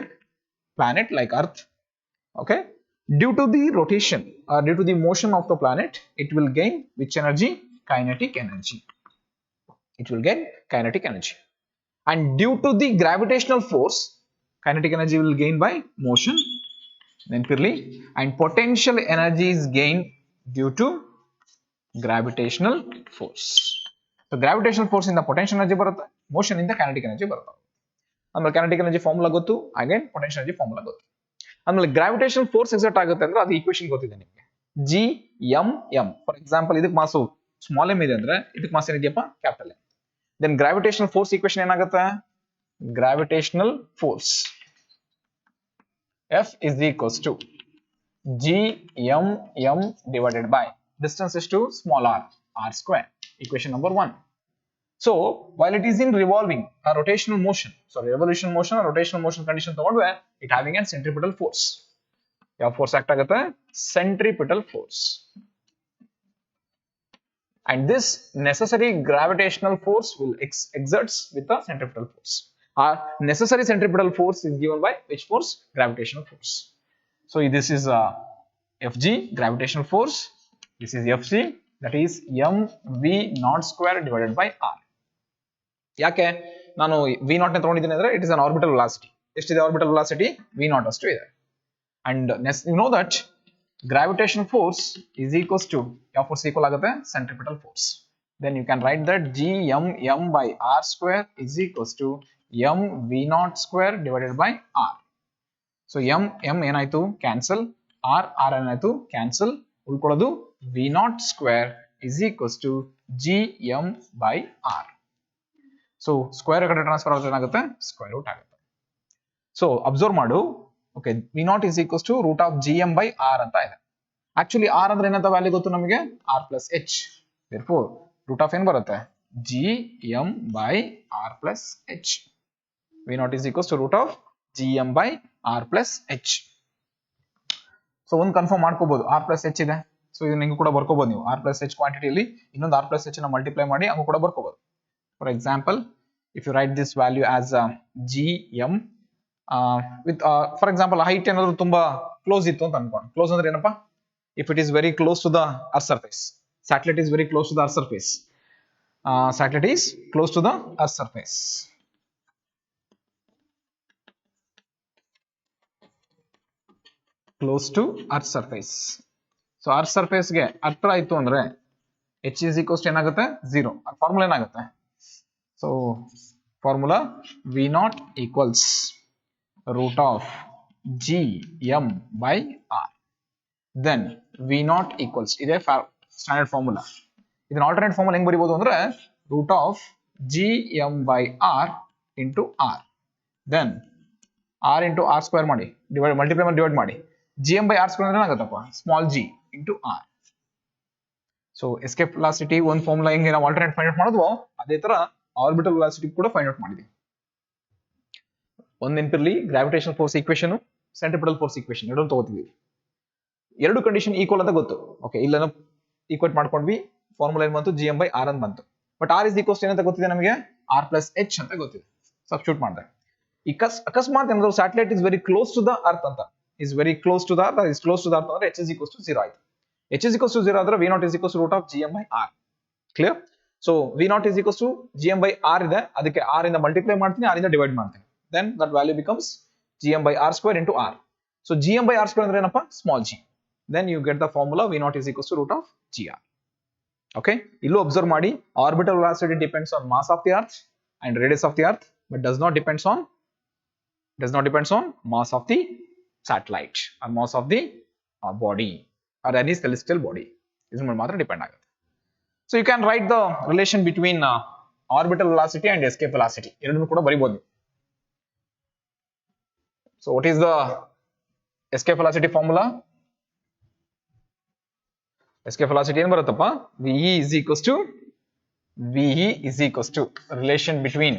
planet like earth, okay, due to the rotation or due to the motion of the planet, it will gain which energy? Kinetic energy. It will gain kinetic energy. And due to the gravitational force, kinetic energy will gain by motion, then purely, and potential energy is gained due to gravitational force. So gravitational force in the potential energy ಬರುತ್ತೆ, motion in the kinetic energy ಬರುತ್ತೆ. ಆಮೇಲೆ kinetic energy formula ಗೊತ್ತು, again potential energy formula ಗೊತ್ತು. ಆಮೇಲೆ gravitational force exert ಆಗುತ್ತೆ ಅಂದ್ರೆ ಅದು equation ಗೊತ್ತಿದೆ ನಿಮಗೆ, G M M. For example ಇದಕ್ಕೆ ಮಾಸು ಸ್ಮಾಲ್ ಎಂ ಇದೆ ಅಂದ್ರೆ ಇದಕ್ಕೆ ಮಾಸ್ ಏನಿದೆಯಪ್ಪ? Capital M. Then gravitational force equation ಏನಾಗುತ್ತೆ? Gravitational force F is equals to G M M divided by distance is to small r, r square. Equation number 1. So while it is in revolving a rotational motion, revolution motion or rotational motion condition ತಗೊಂಡ್ರೆ it having a centripetal force. ಯಾವ force act ಆಗುತ್ತೆ? Centripetal force. And this necessary gravitational force will exerts with the centripetal force. Our necessary centripetal force is given by which force? Gravitational force. So this is Fg, gravitational force. This is Fc, that is mv0 square divided by r. ಯಾಕೆ ನಾನು v0 ನ ತಗೊಂಡಿದ್ದೀನಿ ಅಂದ್ರೆ it is an orbital velocity. ಎಷ್ಟಿದೆ orbital velocity? v0 ಅಷ್ಟು ಇದೆ. And you know that gravitational force is equals to ಯಾವ force equal ಆಗುತ್ತೆ? Centripetal force. Then you can write that gmm by r square is equals to mv0 square divided by r. So m ಏನಾಯ್ತು? Cancel. r ಏನಾಯ್ತು? Cancel. ಉಳ್ಕೊಳ್ಳೋದು v0 square is equals to gm by r. So square ಕಡೆ transfer ಆಗುತ್ತೆ, ಏನಾಗುತ್ತೆ? Square root ಆಗುತ್ತೆ. So observe ಮಾಡು, okay, v0 is equals to root of gm by r ಅಂತ ಇದೆ. ಆಕ್ಚುಲಿ r ಅಂದ್ರೆ ಏನಂತ ವ್ಯಾಲ್ಯೂ ಗೊತ್ತು ನಮಗೆ? r plus h. therefore root of ಏನ್ ಬರುತ್ತೆ? gm by r plus h. v0 is equals to root of gm by r plus h. So ಒಂದು confirm ಮಾಡ್ಕೋಬಹುದು, r plus h ಇದೆ. ಸೊ ಇದನ್ನ ಹಿಂಗೂ ಕೂಡ ಬರ್ಕೋಬಹುದು ನೀವು. r plus h ಕ್ವಾಂಟಿಟಿಯಲ್ಲಿ ಇನ್ನೊಂದು r plus h ನ ಮಲ್ಟಿಪ್ಲೈ ಮಾಡಿ ಹಂಗೂ ಕೂಡ ಬರ್ಕೋಬಹುದು. For example, if you write this value as gm with for example height ಏನಾದ್ರು ತುಂಬಾ ಕ್ಲೋಸ್ ಇತ್ತು ಅಂತ ಅನ್ಕೊಂಡು. ಕ್ಲೋಸ್ ಅಂದ್ರೆ ಏನಪ್ಪಾ? If it is very close to the earth surface, satellite is very close to the earth surface. Satellite is close to the earth surface. Close to earth surface. So earth surface ಗೆ ಹತ್ರ ಆಯ್ತು ಅಂದ್ರೆ h is equals to ಏನಾಗುತ್ತೆ? 0. Formula ಏನಾಗುತ್ತೆ? So formula v0 equals root of gm by r. Then v naught equals ಇದೆ standard formula. ಇದನ್ನ alternate formula ಹೆಂಗ್ ಬರೀಬಹುದು ಅಂದ್ರೆ root of gm by r into r. Then r into r square ಮಾಡಿ multiply ಮಾಡಿ divide ಮಾಡಿ gm by r square ಅಂದ್ರೆ ಏನಾಗುತ್ತಪ್ಪ small g into r. So escape velocity ಒಂದು ಫಾರ್ಮುಲಾ ಹೆಂಗೆ ನಾವು ಆಲ್ಟರ್ನೇಟ್ ಫೈಂಡ್ ಔಟ್ ಮಾಡಿದ್ವೋ ಅದೇ ತರ ಆರ್ಬಿಟಲ್ ವೆಲಾಸಿಟಿ ಕೂಡ ಫೈಂಡ್ ಔಟ್ ಮಾಡಿದ್ವಿ. ಒಂದು ನೆನಪಿರಲಿ, gravitational force equation, centripetal force equation ಎರಡೂ ತಗೋತಿದ್ವಿ. ಎರಡು ಕಂಡೀಷನ್ ಈಕ್ವಲ್ ಅಂತ ಗೊತ್ತು. ಓಕೆ, ಇಲ್ಲ ಈಕ್ವೇಟ್ ಮಾಡ್ಕೊಂಡ್ವಿ, ಫಾರ್ಮುಲಾ ಏನ್ ಬಂತು gm by r ಅಂತ ಬಂತು. ಬಟ್ r ಇಸ್ ಈಕ್ವಲ್ಸ್ ಏನಂತ ಗೊತ್ತಿದೆ ನಮಗೆ, r plus h ಅಂತ ಗೊತ್ತಿದೆ. ಸಬ್ಸ್ಟಿಟ್ಯೂಟ್ ಮಾಡಿದೆ. ಅಕಸ್ಮಾತ್ ಏನಾದ್ರು satellite is very close to the earth ಅಂತ, is very close to the earth, is close to the earth ಅಂದ್ರೆ h is equals to 0 ಆಯ್ತು. h is equals to 0 ಆದ್ರೆ v naught is equals to root of gm by r. Clear? So v naught is equals to gm by r ಇದೆ, ಅದಕ್ಕೆ r ಇಂದ multiply ಮಾಡ್ತೀನಿ, r ಇಂದ divide ಮಾಡ್ತೀನಿ. Then that value becomes gm by r square into r. So gm by r square ಅಂದ್ರೆ ಏನಪ್ಪ small g. Then you get the formula v naught is equals to root of gr. Okay, ಇಲ್ಲೂ observe ಮಾಡಿ, orbital velocity depends on mass of the earth and radius of the earth, but does not depends on mass of the satellite or mass of the body or any celestial body. ಇದ್ರ ಮೇಲೆ ಮಾತ್ರ depend ಆಗುತ್ತೆ. So you can write the relation between orbital velocity and escape velocity. ಎರಡನ್ನೂ ಕೂಡ ಬರೀಬಹುದು. So what is the escape velocity formula? Escape velocity ಏನು ಬರುತ್ತಪ್ಪ, VE is equals to relation between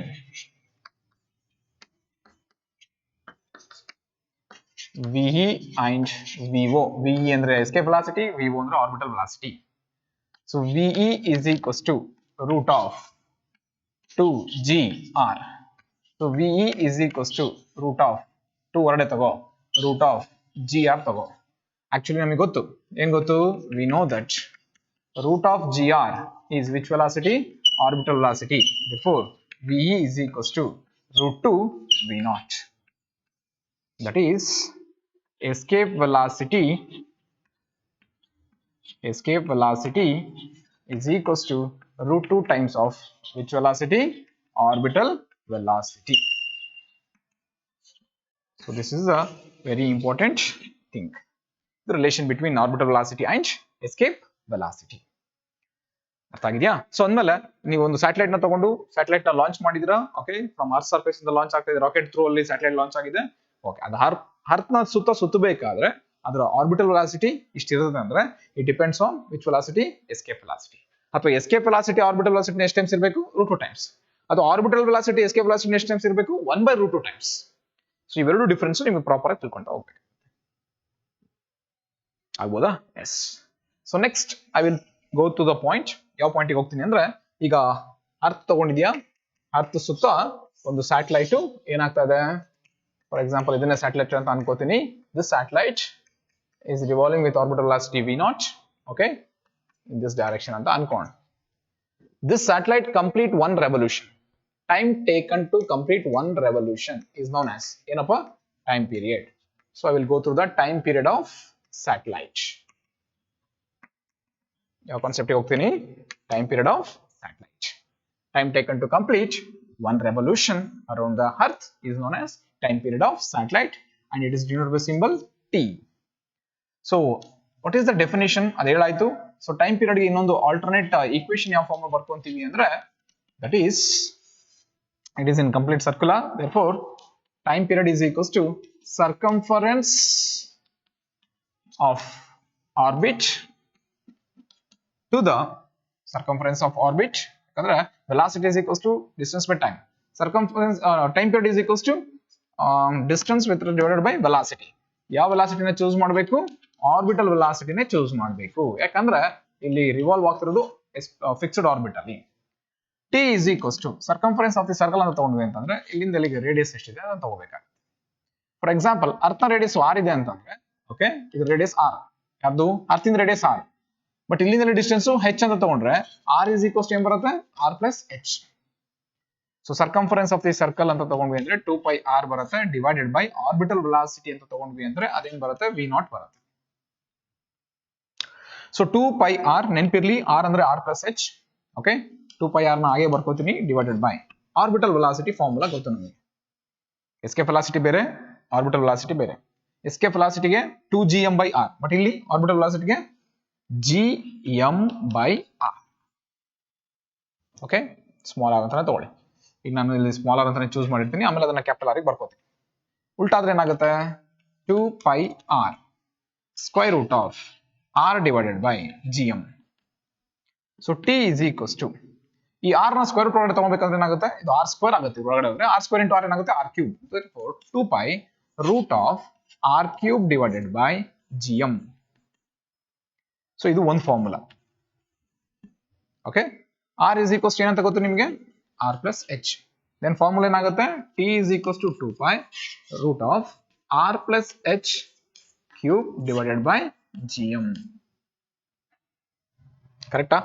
VE and VO. VE ಅಂದ್ರೆ escape velocity, VO ಅಂದ್ರೆ orbital velocity. So VE is equals to root of 2gr. So VE is equals to root of 2 ಹೊರಡೆ ತಗೋ, root of gr ತಗೋ. Actually ನಮಗೆ ಗೊತ್ತು, ಏನ್ ಗೊತ್ತು, we know that root of gr is which velocity? Orbital velocity. Therefore VE is equals to root 2 v naught. That is escape velocity is equals to root 2 times of which velocity? Orbital velocity. So this is a very important thing, the relation between orbital velocity and escape velocity. ಅರ್ಥ ಆಗಿದೆಯಾ? So ಅಂದ್ಮೇಲೆ ನೀವು ಒಂದು satellite ನ ತಗೊಂಡು satellite ನ launch ಮಾಡಿದಿರಾ. Okay, from earth surface ಇಂದ ಲಾಂಚ್ ಆಗ್ತಾ ಇದೆ, ರಾಕೆಟ್ ಥ್ರೂ ಅಲ್ಲಿ ಸ್ಯಾಟಲೈಟ್ ಲಾಂಚ್ ಆಗಿದೆ. ಓಕೆ, ಅದು ಅರ್ತ್ ನ ಸುತ್ತಬೇಕಾದ್ರೆ ಅದರ ಆರ್ಬಿಟಲ್ ವೆಲಾಸಿಟಿ ಇಷ್ಟಿರುತ್ತೆ ಅಂದ್ರೆ it depends on which velocity? Escape velocity. ಅಥವಾ ಎಸ್ಕೇಪ್ ವೆಲಾಸಿಟಿ ಆರ್ಬಿಟಲ್ ವೆಲಾಸಿಟಿ ಎಷ್ಟು ಟೈಮ್ಸ್ ಇರಬೇಕು? Root 2 times. ಅದು ಆರ್ಬಿಟಲ್ ವೆಲಾಸಿಟಿ ಎಸ್ಕೇಪ್ ವೆಲಾಸಿಟಿ ಎಷ್ಟು ಟೈಮ್ಸ್ ಇರಬೇಕು? 1/√2 ಟೈಮ್ಸ್. ಸೊ ಇವೆರಡು ಡಿಫರೆನ್ಸ್ ನಿಮಗೆ ಪ್ರಾಪರ್ ಆಗಿ ತಿಳ್ಕೊಂತ ಹೋಗ್ಬೇಕು. ಆಗ್ಬೋದಾ? Yes. So next I will go to the point. ಯಾವ ಪಾಯಿಂಟ್ಗೆ ಹೋಗ್ತೀನಿ ಅಂದ್ರೆ, ಈಗ ಅರ್ತ್ ತಗೊಂಡಿದ್ಯಾ, ಅರ್ತ್ ಸುತ್ತ ಒಂದು ಸ್ಯಾಟಲೈಟ್ ಏನಾಗ್ತಾ ಇದೆ, ಫಾರ್ ಎಕ್ಸಾಂಪಲ್ ಇದನ್ನೇ ಸ್ಯಾಟಲೈಟ್ ಅಂತ ಅನ್ಕೋತೀನಿ. This satellite is revolving with orbital velocity v naught, okay, in this direction anta ಅನ್ಕೊಂಡು. This satellite complete one revolution. Time taken to complete one revolution is known as ಏನಪ್ಪ? Time period. So I will go through the time period of satellite. ಯಾವ concept ಗೆ ಹೋಗ್ತೀನಿ? Time period of satellite. Time taken to complete one revolution around the earth is known as time period of satellite, and it is denoted by symbol T. So what is the definition? ಅದು ಹೇಳಾಯ್ತು. So time period ಗೆ ಇನ್ನೊಂದು alternate equation ಯಾವ form ಬರ್ಕೊಂತೀವಿ ಅಂದ್ರೆ, that is it is in complete circular. therefore time period is equals to circumference of orbit to the circumference of orbit. ಯಾಕಂದ್ರೆ velocity is equals to distance by time. Circumference time period is equals to distance with divided by velocity. ಯಾವ ವೆಲಾಸಿಟಿನ choose ಮಾಡಬೇಕು? Orbital ವೆಲಾಸಿಟಿನೇ choose ಮಾಡಬೇಕು. ಯಾಕಂದ್ರೆ ಇಲ್ಲಿ revolve ಆಗ್ತಿರೋದು fixed orbit ಅಲ್ಲಿ. T is equals to circumference of the circle ಅಂತ ತಗೊಂಡ್ವಿ ಅಂತಂದ್ರೆ ಇಲ್ಲಿಂದ ಇಲ್ಲಿಗೆ ರೇಡಿಯಸ್ ಎಷ್ಟಿದೆ ಅದನ್ನ ತಗೋಬೇಕಾಗುತ್ತೆ. ಫಾರ್ ಎಕ್ಸಾಂಪಲ್ ಅರ್ಥನ ರೇಡಿಯಸ್ ಆರ್ ಇದೆ ಅಂತಂದ್ರೆ, ಓಕೆ, ಇದು ರೇಡಿಯಸ್ ಆರ್, ಯಾರ್ದು? ಅರ್ಥಿನ ರೇಡಿಯಸ್ ಆರ್. ಬಟ್ ಇಲ್ಲಿಂದ ಡಿಸ್ಟೆನ್ಸ್ ಹೆಚ್ ಅಂತ ತಗೊಂಡ್ರೆ ಆರ್ ಇಸ್ ಈಕ್ವಲ್ಸ್ ಟು ಏನ್ ಬರುತ್ತೆ? R plus H. So circumference of the circle ಅಂತ ತಗೊಂಡ್ವಿ ಅಂದ್ರೆ 2πr ಬರುತ್ತೆ, ಡಿವೈಡೆಡ್ ಬೈ ಆರ್ಬಿಟಲ್ ವೆಲಾಸಿಟಿ ಅಂತ ತಗೊಂಡ್ವಿ ಅಂದ್ರೆ ಅದೇನ್ ಬರುತ್ತೆ? v naught ಬರುತ್ತೆ. ಸೊ 2πr ನೆನಪಿರ್ಲಿ, ಆರ್ ಅಂದ್ರೆ R plus H. Okay, 2πr ನ ಹಾಗೆ ಬರ್ಕೋತೀನಿ, divided by orbital velocity formula ಗೊತ್ತು ನಮಗೆ. ಎಸ್ಕೇಪ್ ವೆಲಾಸಿಟಿ ಬೇರೆ, ಆರ್ಬಿಟಲ್ ವೆಲಾಸಿಟಿ ಬೇರೆ. ಎಸ್ಕೇಪ್ ವೆಲಾಸಿಟಿಗೆ 2gm/r, ಬಟ್ ಇಲ್ಲಿ ಆರ್ಬಿಟಲ್ ವೆಲಾಸಿಟಿಗೆ gm/r. ಓಕೆ, ಸ್ಮಾಲ್ ಆರ್ ಅಂತಾನೆ ತಗೊಳ್ಳಿ. ಈಗ ನಾನು ಇಲ್ಲಿ ಸ್ಮಾಲ್ ಆರ್ ಅಂತಾನೆ ಚೂಸ್ ಮಾಡಿರ್ತೀನಿ, ಆಮೇಲೆ ಅದನ್ನ ಕ್ಯಾಪಿಟಲ್ ಆರ್ ಗೆ ಬರ್ಕೋತೀನಿ. ಉಲ್ಟಾದ್ರೆ ಏನಾಗುತ್ತೆ, 2πr square root of r divided by gm. So t is equals to, ಈ r ನ ಸ್ಕ್ವೇರ್ ರೂಟ್ ಒಳಗಡೆ ತಗೋಬೇಕಂದ್ರೆ ಏನಾಗುತ್ತೆ, ಇದು r ಸ್ಕ್ವೇರ್ ಆಗುತ್ತೆ, ಒಳಗಡೆ ಹೋದ್ರೆ r ಸ್ಕ್ವೇರ್ ಇಂಟು r ಏನಾಗುತ್ತೆ, r cube. 2π root of r cube divided by gm. So ಇದು ಒಂದು formula. Okay, r is equals to ಏನಂತ ಗೊತ್ತು ನಿಮಗೆ, r plus h. Then formula ಏನಾಗುತ್ತೆ, t is equals to 2π root of r plus h cube divided by gm. ಕರೆಕ್ಟಾ?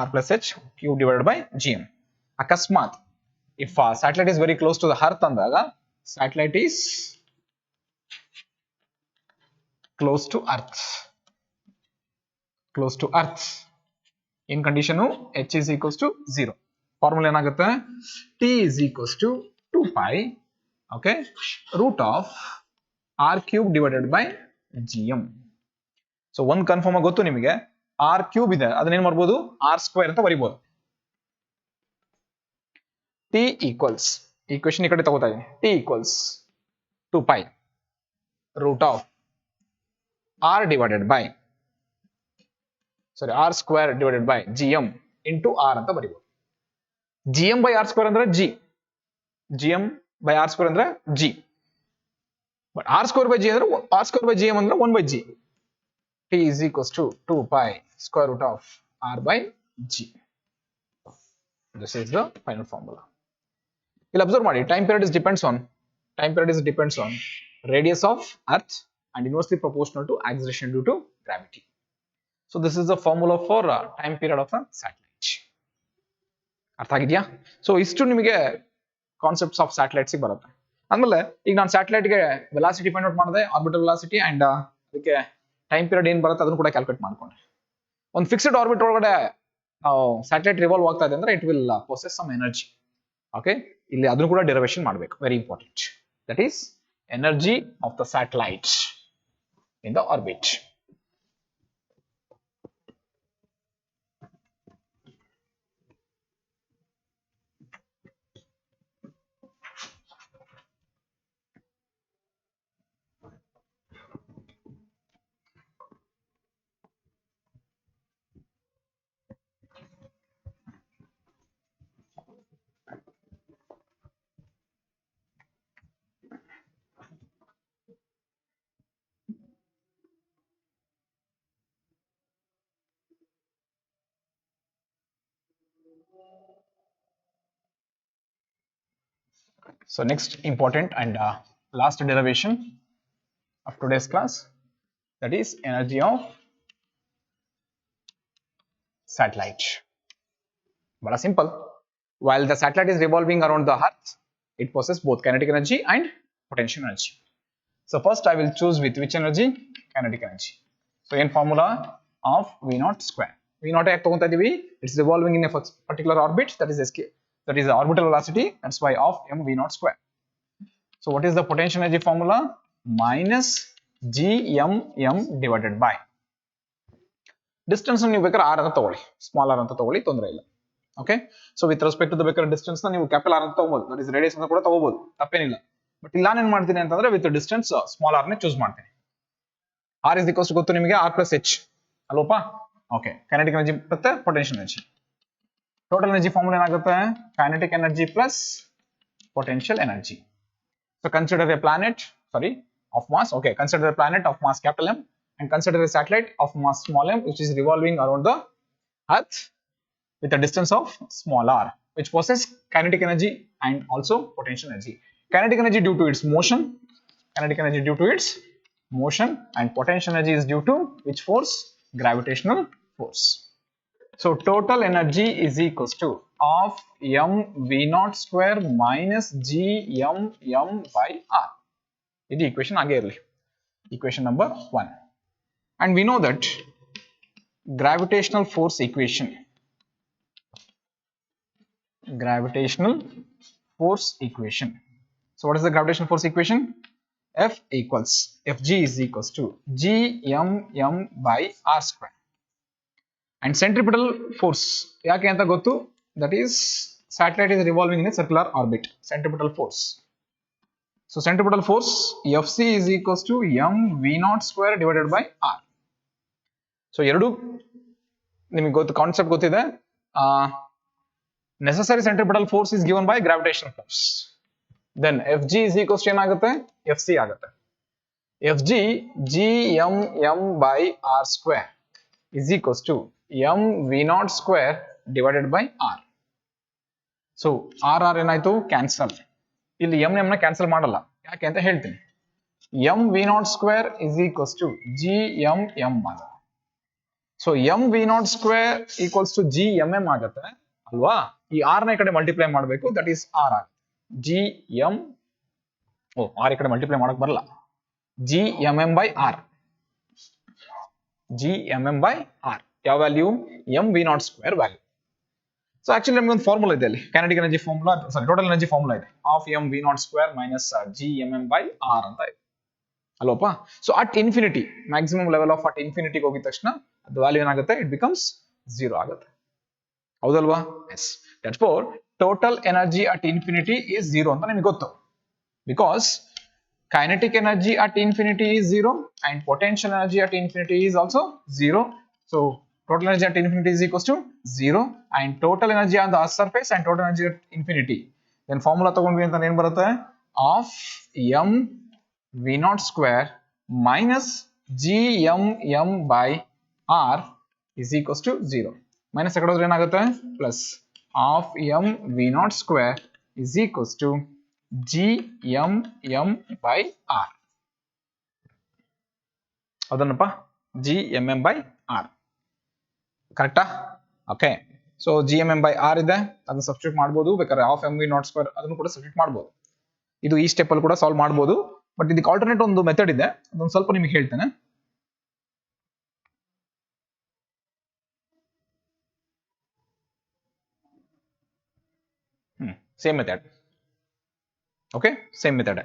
r plus h cube divided by gm. ಅಕಸ್ಮಾತ್ if satellite is very close to the earth ಅಂದಾಗ, satellite is close to earth in condition h is equals to 0. Formula ಏನಾಗುತ್ತೆ, t is equals to 2π okay root of r cube divided by gm. So ಒಂದು confirm ಆಗಿ ಗೊತ್ತು ನಿಮಗೆ, r cube ಇದೆ, ಅದನ್ನ ಏನ್ ಮಾಡ್ಬೋದು, r ಸ್ಕ್ವೇರ್ ಅಂತ ಬರಿಬಹುದು. t ಈಕ್ವಲ್ಸ್, ಈಕ್ವೇಶನ್ ಈ ಕಡೆ ತಗೋತಾ ಇದೀನಿ, t equals 2π root of r divided by r square divided by gm into r ಅಂತ ಬರಿಬಹುದು. gm ಬೈ r ಸ್ಕ್ವೇರ್ ಅಂದ್ರೆ gm ಬೈ r ಸ್ಕ್ವೇರ್ ಅಂದ್ರೆ g, but r square by g ಅಂದ್ರೆ r square by gm ಅಂದ್ರೆ 1/g. t is equals to 2π square root of r by g. This is the final formula. You'll observe ಮಾಡಿ, time period is depends on radius of earth and inversely proportional to acceleration due to gravity. So this is the formula for time period of a satellite. ಅರ್ಥ ಆಗಿದೆಯಾ? So ಇಷ್ಟು ನಿಮಗೆ concepts of satellites ಬರುತ್ತೆ. ಆಮೇಲೆ ಈಗ ನಾನು satellite ಗೆ velocity find out ಮಾಡಿದೆ, ಆರ್ಬಿಟಲ್ ವೆಲಾಸಿಟಿ ಅಂಡ್ ಅದಕ್ಕೆ ಟೈಮ್ ಪೀರಿಯಡ್ ಏನ್ ಬರುತ್ತೆ ಅದನ್ನು ಕೂಡ ಕ್ಯಾಲ್ಕುಲೇಟ್ ಮಾಡ್ಕೊಂಡೆ. ಒಂದು ಫಿಕ್ಸ್ಡ್ ಆರ್ಬಿಟ್ ಒಳಗಡೆ ನಾವು ಸ್ಯಾಟಲೈಟ್ ರಿವಾಲ್ವ್ ಆಗ್ತಾ ಇದೆ ಅಂದ್ರೆ it will possess some energy. Okay, ಇಲ್ಲಿ ಅದನ್ನು ಕೂಡ ಡೆರಿವೇಶನ್ ಮಾಡಬೇಕು, very important. That is energy of the satellite in the orbit. So next important and last derivation of today's class, that is energy of satellite. Very simple. While the satellite is revolving around the earth, it possesses both kinetic energy and potential energy. So first I will choose with which energy, kinetic energy. So in formula of v naught square, v naught ಯಾಕೆ ತಗೊಂತಾ ಇದೀವಿ, it's revolving in a particular orbit, that is that is the orbital velocity, that's why of m v naught square. So what is the potential energy formula, minus gmm divided by distance. ನೀವು ಬೇಕಾದ್ರೆ r ಅಂತ ತಗೊಳ್ಳಿ, small r ಅಂತ ತಗೊಳ್ಳಿ, ತೊಂದರೆ ಇಲ್ಲ. Okay, so with respect to the ಬೇಕಾದ್ರೆ distance ನ ನೀವು ಕ್ಯಾಪಿಟಲ್ r ಅಂತ ತಗೋಬಹುದು, ದಟ್ ಇಸ್ ರೇಡಿಯಸ್ ಅಂತ ಕೂಡ ತಗೋಬಹುದು, ತಪ್ಪೇನಿಲ್ಲ. ಬಟ್ ಇಲ್ಲ ನಾನು ಏನ್ ಮಾಡ್ತೀನಿ ಅಂತಂದ್ರೆ ವಿತ್ ಡಿಸ್ಟೆನ್ಸ್ ಸ್ಮಾಲ್ r ನೇ ಚೂಸ್ ಮಾಡ್ತೀನಿ. r is equals to ಗೊತ್ತು ನಿಮಗೆ, r plus h ಅಲ್ವಪ್ಪ. ಓಕೆ, ಕೈನೆಟಿಕ್ ಎನರ್ಜಿ ಮತ್ತೆ potential energy. Total energy formula ಏನಾಗುತ್ತೆ, kinetic energy plus potential energy. So consider a planet, of mass. Okay, consider a planet of mass capital M and consider a satellite of mass small m, which is revolving around the Earth with a distance of small r, which possesses kinetic energy and also potential energy. Kinetic energy due to its motion, and potential energy is due to which force? Gravitational force. So total energy is equals to of m v naught square minus g m by r. This is equation again, equation number 1. And we know that gravitational force equation, So what is the gravitational force equation? F equals Fg is equals to gmm by r square. And centripetal force ಯಾಕೆ ಅಂತ ಗೊತ್ತು, that is satellite is revolving in a circular orbit. Centripetal force. So centripetal force Fc is equals to mv0 square divided by r. So ಎರಡು ನಿಮಗೆ ಗೊತ್ತು, concept ಗೊತ್ತಿದೆ. Necessary centripetal force is given by gravitational force. Then Fg is equals to ಏನಾಗುತ್ತೆ, Fc ಆಗುತ್ತೆ. Fg gmm by r square is equals to mv0 square divided by r. So r ಏನಾಯ್ತು, cancel. ಇಲ್ಲಿ m ನ cancel ಮಾಡಲ್ಲ, ಯಾಕೆ ಅಂತ ಹೇಳ್ತೀನಿ. mv0 square is equals to gmm ಆಗುತ್ತೆ. So mv0 square equals to gmm ಆಗುತ್ತೆ ಅಲ್ವಾ. ಈ r ನ ಈ ಕಡೆ ಮಲ್ಟಿಪ್ಲೈ ಮಾಡಬೇಕು, ದಟ್ ಈಸ್ r ಆಗುತ್ತೆ. r ಈ ಕಡೆ ಮಲ್ಟಿಪ್ಲೈ ಮಾಡಕ್ ಬರಲ್ಲ. gmm by r. gmm by r ಯಾವ value, mv0 square value. So actually ನಮ್ಗೆ ಒಂದು ಫಾರ್ಮುಲಾ ಇದೆ ಅಲ್ಲಿ, kinetic energy formula, sorry total energy formula ಇದೆ, half mv0 square minus gmm by r ಅಂತ ಇದೆ ಅಲ್ವಪ್ಪ. So at infinity, maximum level of at ಇನ್ಫಿನಿಟಿಗೆ ಹೋಗಿದ ತಕ್ಷಣ ಅದು ವ್ಯಾಲ್ಯೂ ಏನಾಗುತ್ತೆ, ಇಟ್ ಬಿಕಮ್ಸ್ 0 ಆಗುತ್ತೆ. ಹೌದಲ್ವಾ? Yes. That's for total energy at infinity is 0 ಅಂತ ನಿಮಗೆ ಗೊತ್ತು. Because kinetic energy at infinity is 0 and potential energy at infinity is also 0. So total energy at infinity is equals to 0 and total energy on the earth surface and total energy at infinity. Then formula ತಗೊಂಡ್ವಿ ಅಂತ ಏನು ಬರುತ್ತೆ, of m v0 square minus gmm by r is equals to 0. Minus ಎಕಡೆ ಹೋದ್ರೆ ಏನಾಗುತ್ತೆ, plus of m v0 square is equals to gmm by r. ಹೌದನಪ್ಪ, gmm by r ಕರೆಕ್ಟಾ? Okay. So gmm by r ಇದೆ, ಅದನ್ನ substitute ಮಾಡ್ಬೋದು, ಬೇಕಾದ್ರೆ of mv0 square ಅದನ್ನು ಕೂಡ ಸಬ್ಸ್ಟಿಟ್ಯೂಟ್ ಮಾಡ್ಬೋದು. ಇದು ಈ ಸ್ಟೆಪ್ ಅಲ್ಲಿ ಕೂಡ ಸಾಲ್ವ್ ಮಾಡ್ಬೋದು, ಬಟ್ ಇದಕ್ಕೆ ಆಲ್ಟರ್ನೇಟ್ ಒಂದು ಮೆಥಡ್ ಇದೆ, ಅದೊಂದು ಸ್ವಲ್ಪ ನಿಮಗೆ ಹೇಳ್ತೇನೆ. Same method. Okay, same method.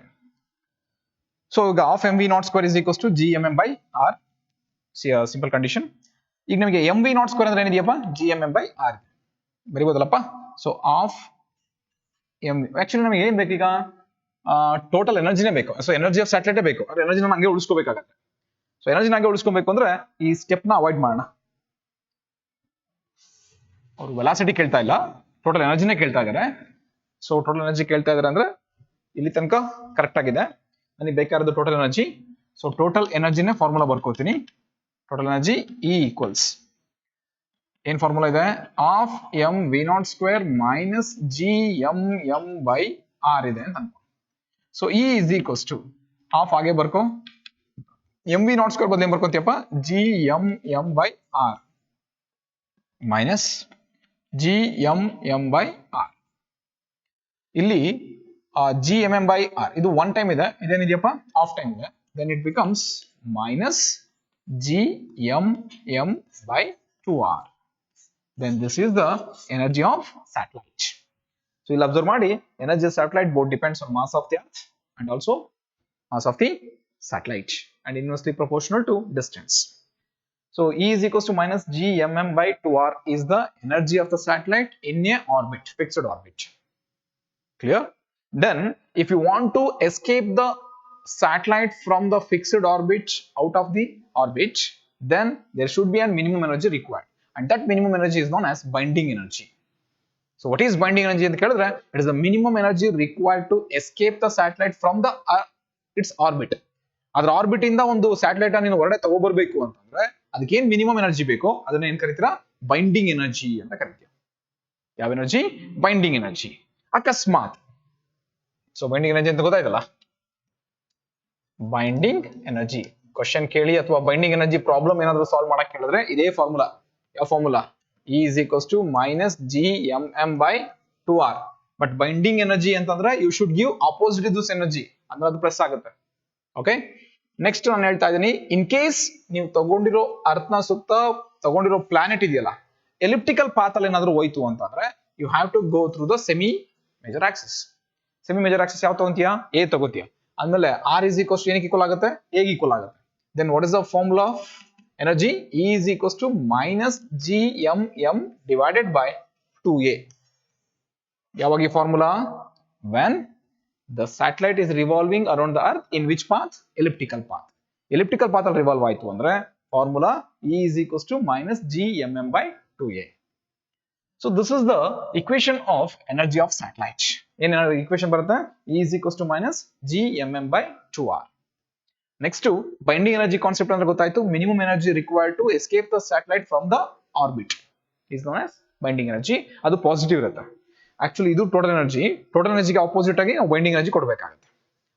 So ಈಗ half mv0 square is equals to gmm by r, simple condition. ಈಗ ನಿಮಗೆ mv0 ಸ್ಕ್ವೇರ್ ಅಂದ್ರೆ ಏನಿದೆಯಪ್ಪ, gmm by r ಬರಿಬೋದಲ್ಲಪ್ಪ. ಸೊ ಆಫ್ ಆಕ್ಚುಲಿ ನಮಗೆ ಏನ್ ಬೇಕೀಗ, ಟೋಟಲ್ ಎನರ್ಜಿನೇ ಬೇಕು. ಸೊ ಎನರ್ಜಿ ಆಫ್ ಸ್ಯಾಟಲೈಟೇ ಬೇಕು, ಅದ್ರ ಎನರ್ಜಿನ ಹಂಗೆ ಉಳಿಸ್ಕೋಬೇಕಾಗತ್ತೆ. ಸೊ ಎನರ್ಜಿನ ಹಂಗೆ ಉಳಿಸ್ಕೋಬೇಕು ಅಂದ್ರೆ ಈ ಸ್ಟೆಪ್ ನ ಅವಾಯ್ಡ್ ಮಾಡೋಣ. ಅವ್ರು ವೆಲಾಸಿಟಿ ಕೇಳ್ತಾ ಇಲ್ಲ, ಟೋಟಲ್ ಎನರ್ಜಿನೇ ಕೇಳ್ತಾ ಇದಾರೆ. ಸೊ ಟೋಟಲ್ ಎನರ್ಜಿ ಕೇಳ್ತಾ ಇದಾರೆ ಅಂದ್ರೆ ಇಲ್ಲಿ ತನಕ ಕರೆಕ್ಟ್ ಆಗಿದೆ. ನನಗೆ ಬೇಕಾಗಿರೋದು ಟೋಟಲ್ ಎನರ್ಜಿ. ಸೊ ಟೋಟಲ್ ಎನರ್ಜಿನೇ ಫಾರ್ಮುಲಾ ಬರ್ಕೋತೀನಿ. ಟೋಟಲ್ ಎನರ್ಜಿ E ಈಕ್ವಲ್ಸ್ ಏನ್ ಫಾರ್ಮುಲಾ ಇದೆ, half mv0 square minus gmm by r ಇದೆ ಅಂತ ಅನ್ಕೊ. So E is equals to half ಹಾಗೆ ಬರ್ಕೋ, mv0 ಸ್ಕ್ವೇರ್ ಬದಲು ಏನ್ ಬರ್ಕೋತಿಯಪ್ಪ, gmm by r minus gmm by r. ಇಲ್ಲಿ gmm by r ಇದು ಒನ್ ಟೈಮ್ ಇದೆ, ಇದೇನಿದೆಯಪ್ಪ ಆಫ್ ಟೈಮ್ ಇದೆ. Then it becomes minus gmm by 2r. Then this is the energy of satellite. So you'll observe ಮಾಡಿ, energy of satellite both depends on mass of the earth and also mass of the satellite and inversely proportional to distance. So E is equals to minus gmm by 2r is the energy of the satellite in a orbit, fixed orbit. Clear? Then if you want to escape the satellite from the fixed orbit out of the orbit, then there should be a minimum energy required, and that minimum energy is known as binding energy. So what is binding energy ಅಂತ ಕೇಳಿದ್ರೆ, it is the minimum energy required to escape the satellite from the its orbit. ಅದರ orbit ಇಂದ ಒಂದು satellite ನೀನು ಹೊರಗಡೆ ತಗೋಬರ್ಬೇಕು ಅಂತಂದ್ರೆ ಅದಕ್ಕೆ ಏನ್ ಮಿನಿಮಮ್ ಎನರ್ಜಿ ಬೇಕೋ ಅದನ್ನ ಏನ್ ಕರಿತೀರಾ, ಬೈಂಡಿಂಗ್ ಎನರ್ಜಿ ಅಂತ ಕರಿತೀವಿ. ಯಾವ ಎನರ್ಜಿ, ಬೈಂಡಿಂಗ್ ಎನರ್ಜಿ. ಅಕಸ್ಮಾತ್, ಸೊ ಬೈಂಡಿಂಗ್ ಎನರ್ಜಿ ಅಂತ ಗೊತ್ತಾಯ್ತಲ್ಲ, ಬೈಂಡಿಂಗ್ ಎನರ್ಜಿ ಕ್ವಶನ್ ಕೇಳಿ ಅಥವಾ ಬೈಂಡಿಂಗ್ ಎನರ್ಜಿ ಪ್ರಾಬ್ಲಮ್ ಏನಾದ್ರು ಸಾಲ್ವ್ ಮಾಡಕ್ ಕೇಳಿದ್ರೆ ಇದೇ ಫಾರ್ಮುಲಾ. ಯಾವ formula, E is equals to minus gmm by 2r. But binding energy ಅಂತಂದ್ರೆ you should give opposite this energy, ಅಂದ್ರೆ ಅದು ಪ್ಲಸ್ ಆಗುತ್ತೆ. ಓಕೆ, ನೆಕ್ಸ್ಟ್ ನಾನು ಹೇಳ್ತಾ ಇದ್ದೀನಿ, ಇನ್ ಕೇಸ್ ನೀವು ತಗೊಂಡಿರೋ ಅರ್ಥನ ಸುತ್ತ ತಗೊಂಡಿರೋ ಪ್ಲಾನೆಟ್ ಇದೆಯಲ್ಲ, ಎಲಿಪ್ಟಿಕಲ್ ಪಾತ್ ಅಲ್ಲಿ ಏನಾದ್ರು ಹೋಯ್ತು ಅಂತಂದ್ರೆ you have to go through the semi major axis. Semi major axis ಯಾವ ತಗೊಂತೀಯಾ, ಎ ತಗೋತೀಯ. ಆದ್ಮೇಲೆ ಆರ್ ಇಸ್ ಈಕ್ವಲ್ಸ್ ಏನಕ್ಕೆ ಈಕ್ವಲ್ ಆಗುತ್ತೆ, ಎ ಈಕ್ವಲ್ ಆಗುತ್ತೆ. Then what is the formula of energy, E is equals to minus G M M divided by 2a. ಯಾವಾಗ ಈ formula, when the satellite is revolving around the earth in which path, elliptical path. Elliptical path ಅಲ್ಲಿ revolve ಆಯ್ತು ಅಂದ್ರೆ formula E is equals to minus GMM by 2a. So this is the equation of energy of satellite. ಏನ್ equation ಬರುತ್ತೆ, E is equals to minus GMM by 2r. Next binding energy concept ಅಂದ್ರೆ ಗೊತ್ತಾಯ್ತು, minimum energy required to escape the satellite from the orbit is known as binding energy. ಅದು positive ಇರುತ್ತೆ. Actually ಇದು total ಎನರ್ಜಿಗೆ opposite ಆಗಿ ನಾವು binding energy ಕೊಡಬೇಕಾಗುತ್ತೆ.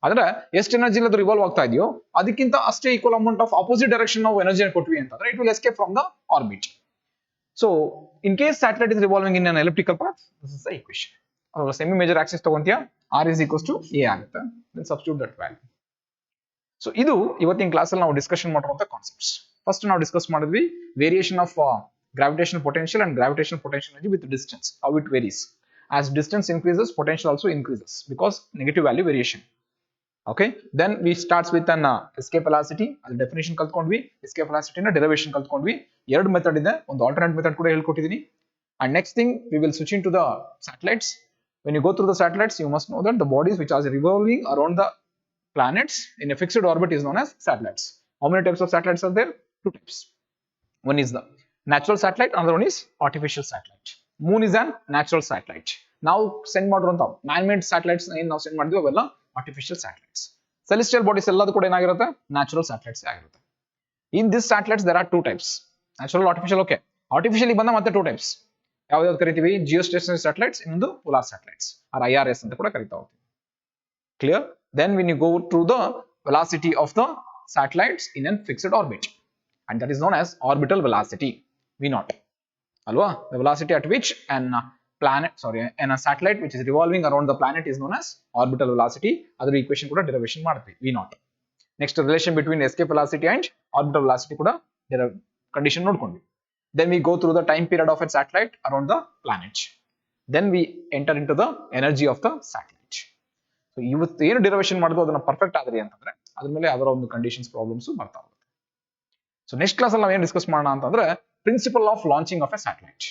ಅಂದ್ರೆ ಎಷ್ಟು ಎನರ್ಜಿ ಅದು ರಿವಾಲ್ವ್ ಆಗ್ತಾ ಇದೆಯೋ ಅದಕ್ಕಿಂತ ಅಷ್ಟೇ equal amount of opposite direction ನಾವು ಎನರ್ಜಿ ಕೊಟ್ವಿ ಅಂತಂದ್ರೆ it will escape from the orbit. So in case satellite is revolving in an elliptical path, this is the equation. Semi major axis ತಗೊಂತೀಯ, R is equals to A ಆಗುತ್ತೆ. Then substitute that value. So ಇದು ಇವತ್ತಿನ ಕ್ಲಾಸಲ್ಲಿ ನಾವು discussion ಮಾಡುವಂತ concepts. First ನಾವು discuss ಮಾಡಿದ್ವಿ variation of gravitational potential and gravitational potential energy with distance, how it varies. As distance increases, potential also increases because negative value variation. Okay, then we starts with an escape velocity. Ad definition kaltkondvi, escape velocity na derivation kaltkondvi. ಎರಡು method ಇದೆ, ಒಂದು alternate method ಕೂಡ ಹೇಳ್ಕೊಟ್ಟಿದ್ದೀನಿ. And next thing we will switch into the satellites. When you go through the satellites, you must know that the bodies which are revolving around the planets in a fixed orbit is known as satellites. How many types of satellites are there? Two types. One is the natural satellite, another one is artificial satellite. Moon is on natural satellite. ನಾವು send ಮಾಡಿರುವಂತ man made satellites ಏನ್ ನಾವು send ಮಾಡಿದ್ವಿ ಅವೆಲ್ಲ artificial satellites. Celestial bodies ಎಲ್ಲದೂ ಕೂಡ ಏನಾಗಿರುತ್ತೆ, natural satellites ಆಗಿರುತ್ತೆ. In this satellites there are two types, natural, artificial. Okay, artificially ಬಂದ ಮತ್ತೆ ಟೂ ಟೈಪ್ಸ್. ಯಾವ್ದು ಕರಿತೀವಿ, ಜಿಯೋ ಸ್ಟೇಷನರಿ ಸ್ಯಾಟಲೈಟ್ಸ್, ಇನ್ನೊಂದು ಪೋಲಾರ್ ಸ್ಯಾಟಲೈಟ್ಸ್ ಆರ್ IRS ಅಂತ ಕೂಡ ಕರಿತಾ ಹೋಗ್ತೀವಿ. Clear? Then when you go to the velocity of the satellites in an fixed orbit, and that is known as orbital velocity, V0. Alwa, the velocity at which a satellite which is revolving around the planet is known as orbital velocity. Other equation kuda derivation ಮಾಡ್ತೀವಿ, V0. Next, relation between escape velocity and orbital velocity kuda condition ನೋಡ್ಕೊಂಡ್ವಿ. Then we go through the time period of a satellite around the planet. Then we enter into the energy of the satellite. So ಇವತ್ತು ಏನು derivation ಮಾಡೋದು ಅದನ್ನ perfect ಆದ್ರಿ ಅಂತಂದ್ರೆ ಅದ್ರ ಮೇಲೆ ಅದರ ಒಂದು ಕಂಡೀಷನ್ಸ್ ಪ್ರಾಬ್ಲಮ್ಸ್ ಬರ್ತಾ ಹೋಗುತ್ತೆ. ಸೊ ನೆಕ್ಸ್ಟ್ ಕ್ಲಾಸ್ ಅಲ್ಲಿ ನಾವು ಏನು ಡಿಸ್ಕಸ್ ಮಾಡೋಣ ಅಂತಂದ್ರೆ principle of launching of a satellite.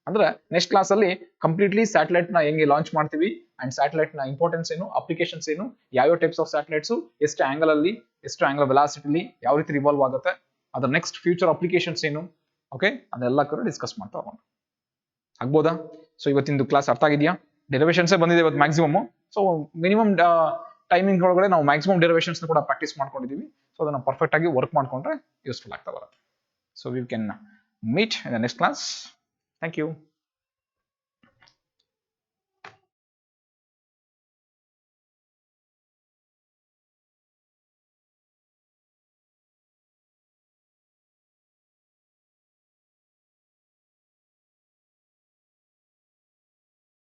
ಅಂದ್ರೆ ನೆಕ್ಸ್ಟ್ ಕ್ಲಾಸ್ ಅಲ್ಲಿ ಕಂಪ್ಲೀಟ್ಲಿ ಸ್ಯಾಟಲೈಟ್ ನ ಹೆಂಗೆ ಲಾಂಚ್ ಮಾಡ್ತೀವಿ ಅಂಡ್ ಸ್ಯಾಟಲೈಟ್ ನ ಇಂಪಾರ್ಟೆನ್ಸ್ ಏನು, ಅಪ್ಲಿಕೇಶನ್ಸ್ ಏನು, ಯಾವ ಟೈಪ್ಸ್ ಆಫ್ ಸ್ಯಾಟಲೈಟ್ಸ್, ಎಷ್ಟು ಆಂಗಲ್ ಅಲ್ಲಿ, ಎಷ್ಟು ಆಂಗಲ್ ವೆಲಾಸಿಟಿಲಿ ಯಾವ ರೀತಿ ರಿವಾಲ್ವ್ ಆಗುತ್ತೆ, ಅದರ ನೆಕ್ಸ್ಟ್ ಫ್ಯೂಚರ್ ಅಪ್ಲಿಕೇಶನ್ಸ್ ಏನು, ಓಕೆ, ಅದೆಲ್ಲ ಕೂಡ ಡಿಸ್ಕಸ್ ಮಾಡ್ತಾ ಹೋಗೋಣ. ಆಗ್ಬೋದಾ? ಸೊ ಇವತ್ತಿಂದು ಕ್ಲಾಸ್ ಅರ್ಥ ಆಗಿದೆಯಾ? ಡೆರಿವೇಷನ್ಸೇ ಬಂದಿದೆ ಇವತ್ತು ಮ್ಯಾಕ್ಸಿಮಮ್. ಸೊ ಮಿನಿಮಮ್ ಟೈಮಿಂಗ್ ಒಳಗಡೆ ನಾವು ಮ್ಯಾಕ್ಸಿಮಮ್ ಡೆರಿವೇಷನ್ಸ್ ಕೂಡ ಪ್ರಾಕ್ಟೀಸ್ ಮಾಡ್ಕೊಂಡಿದೀವಿ. ಸೊ ಅದನ್ನ ಪರ್ಫೆಕ್ಟ್ ಆಗಿ ವರ್ಕ್ ಮಾಡ್ಕೊಂಡ್ರೆ ಯೂಸ್ಫುಲ್ ಆಗ್ತಾ ಬರುತ್ತೆ. So we can meet in the next class. Thank you.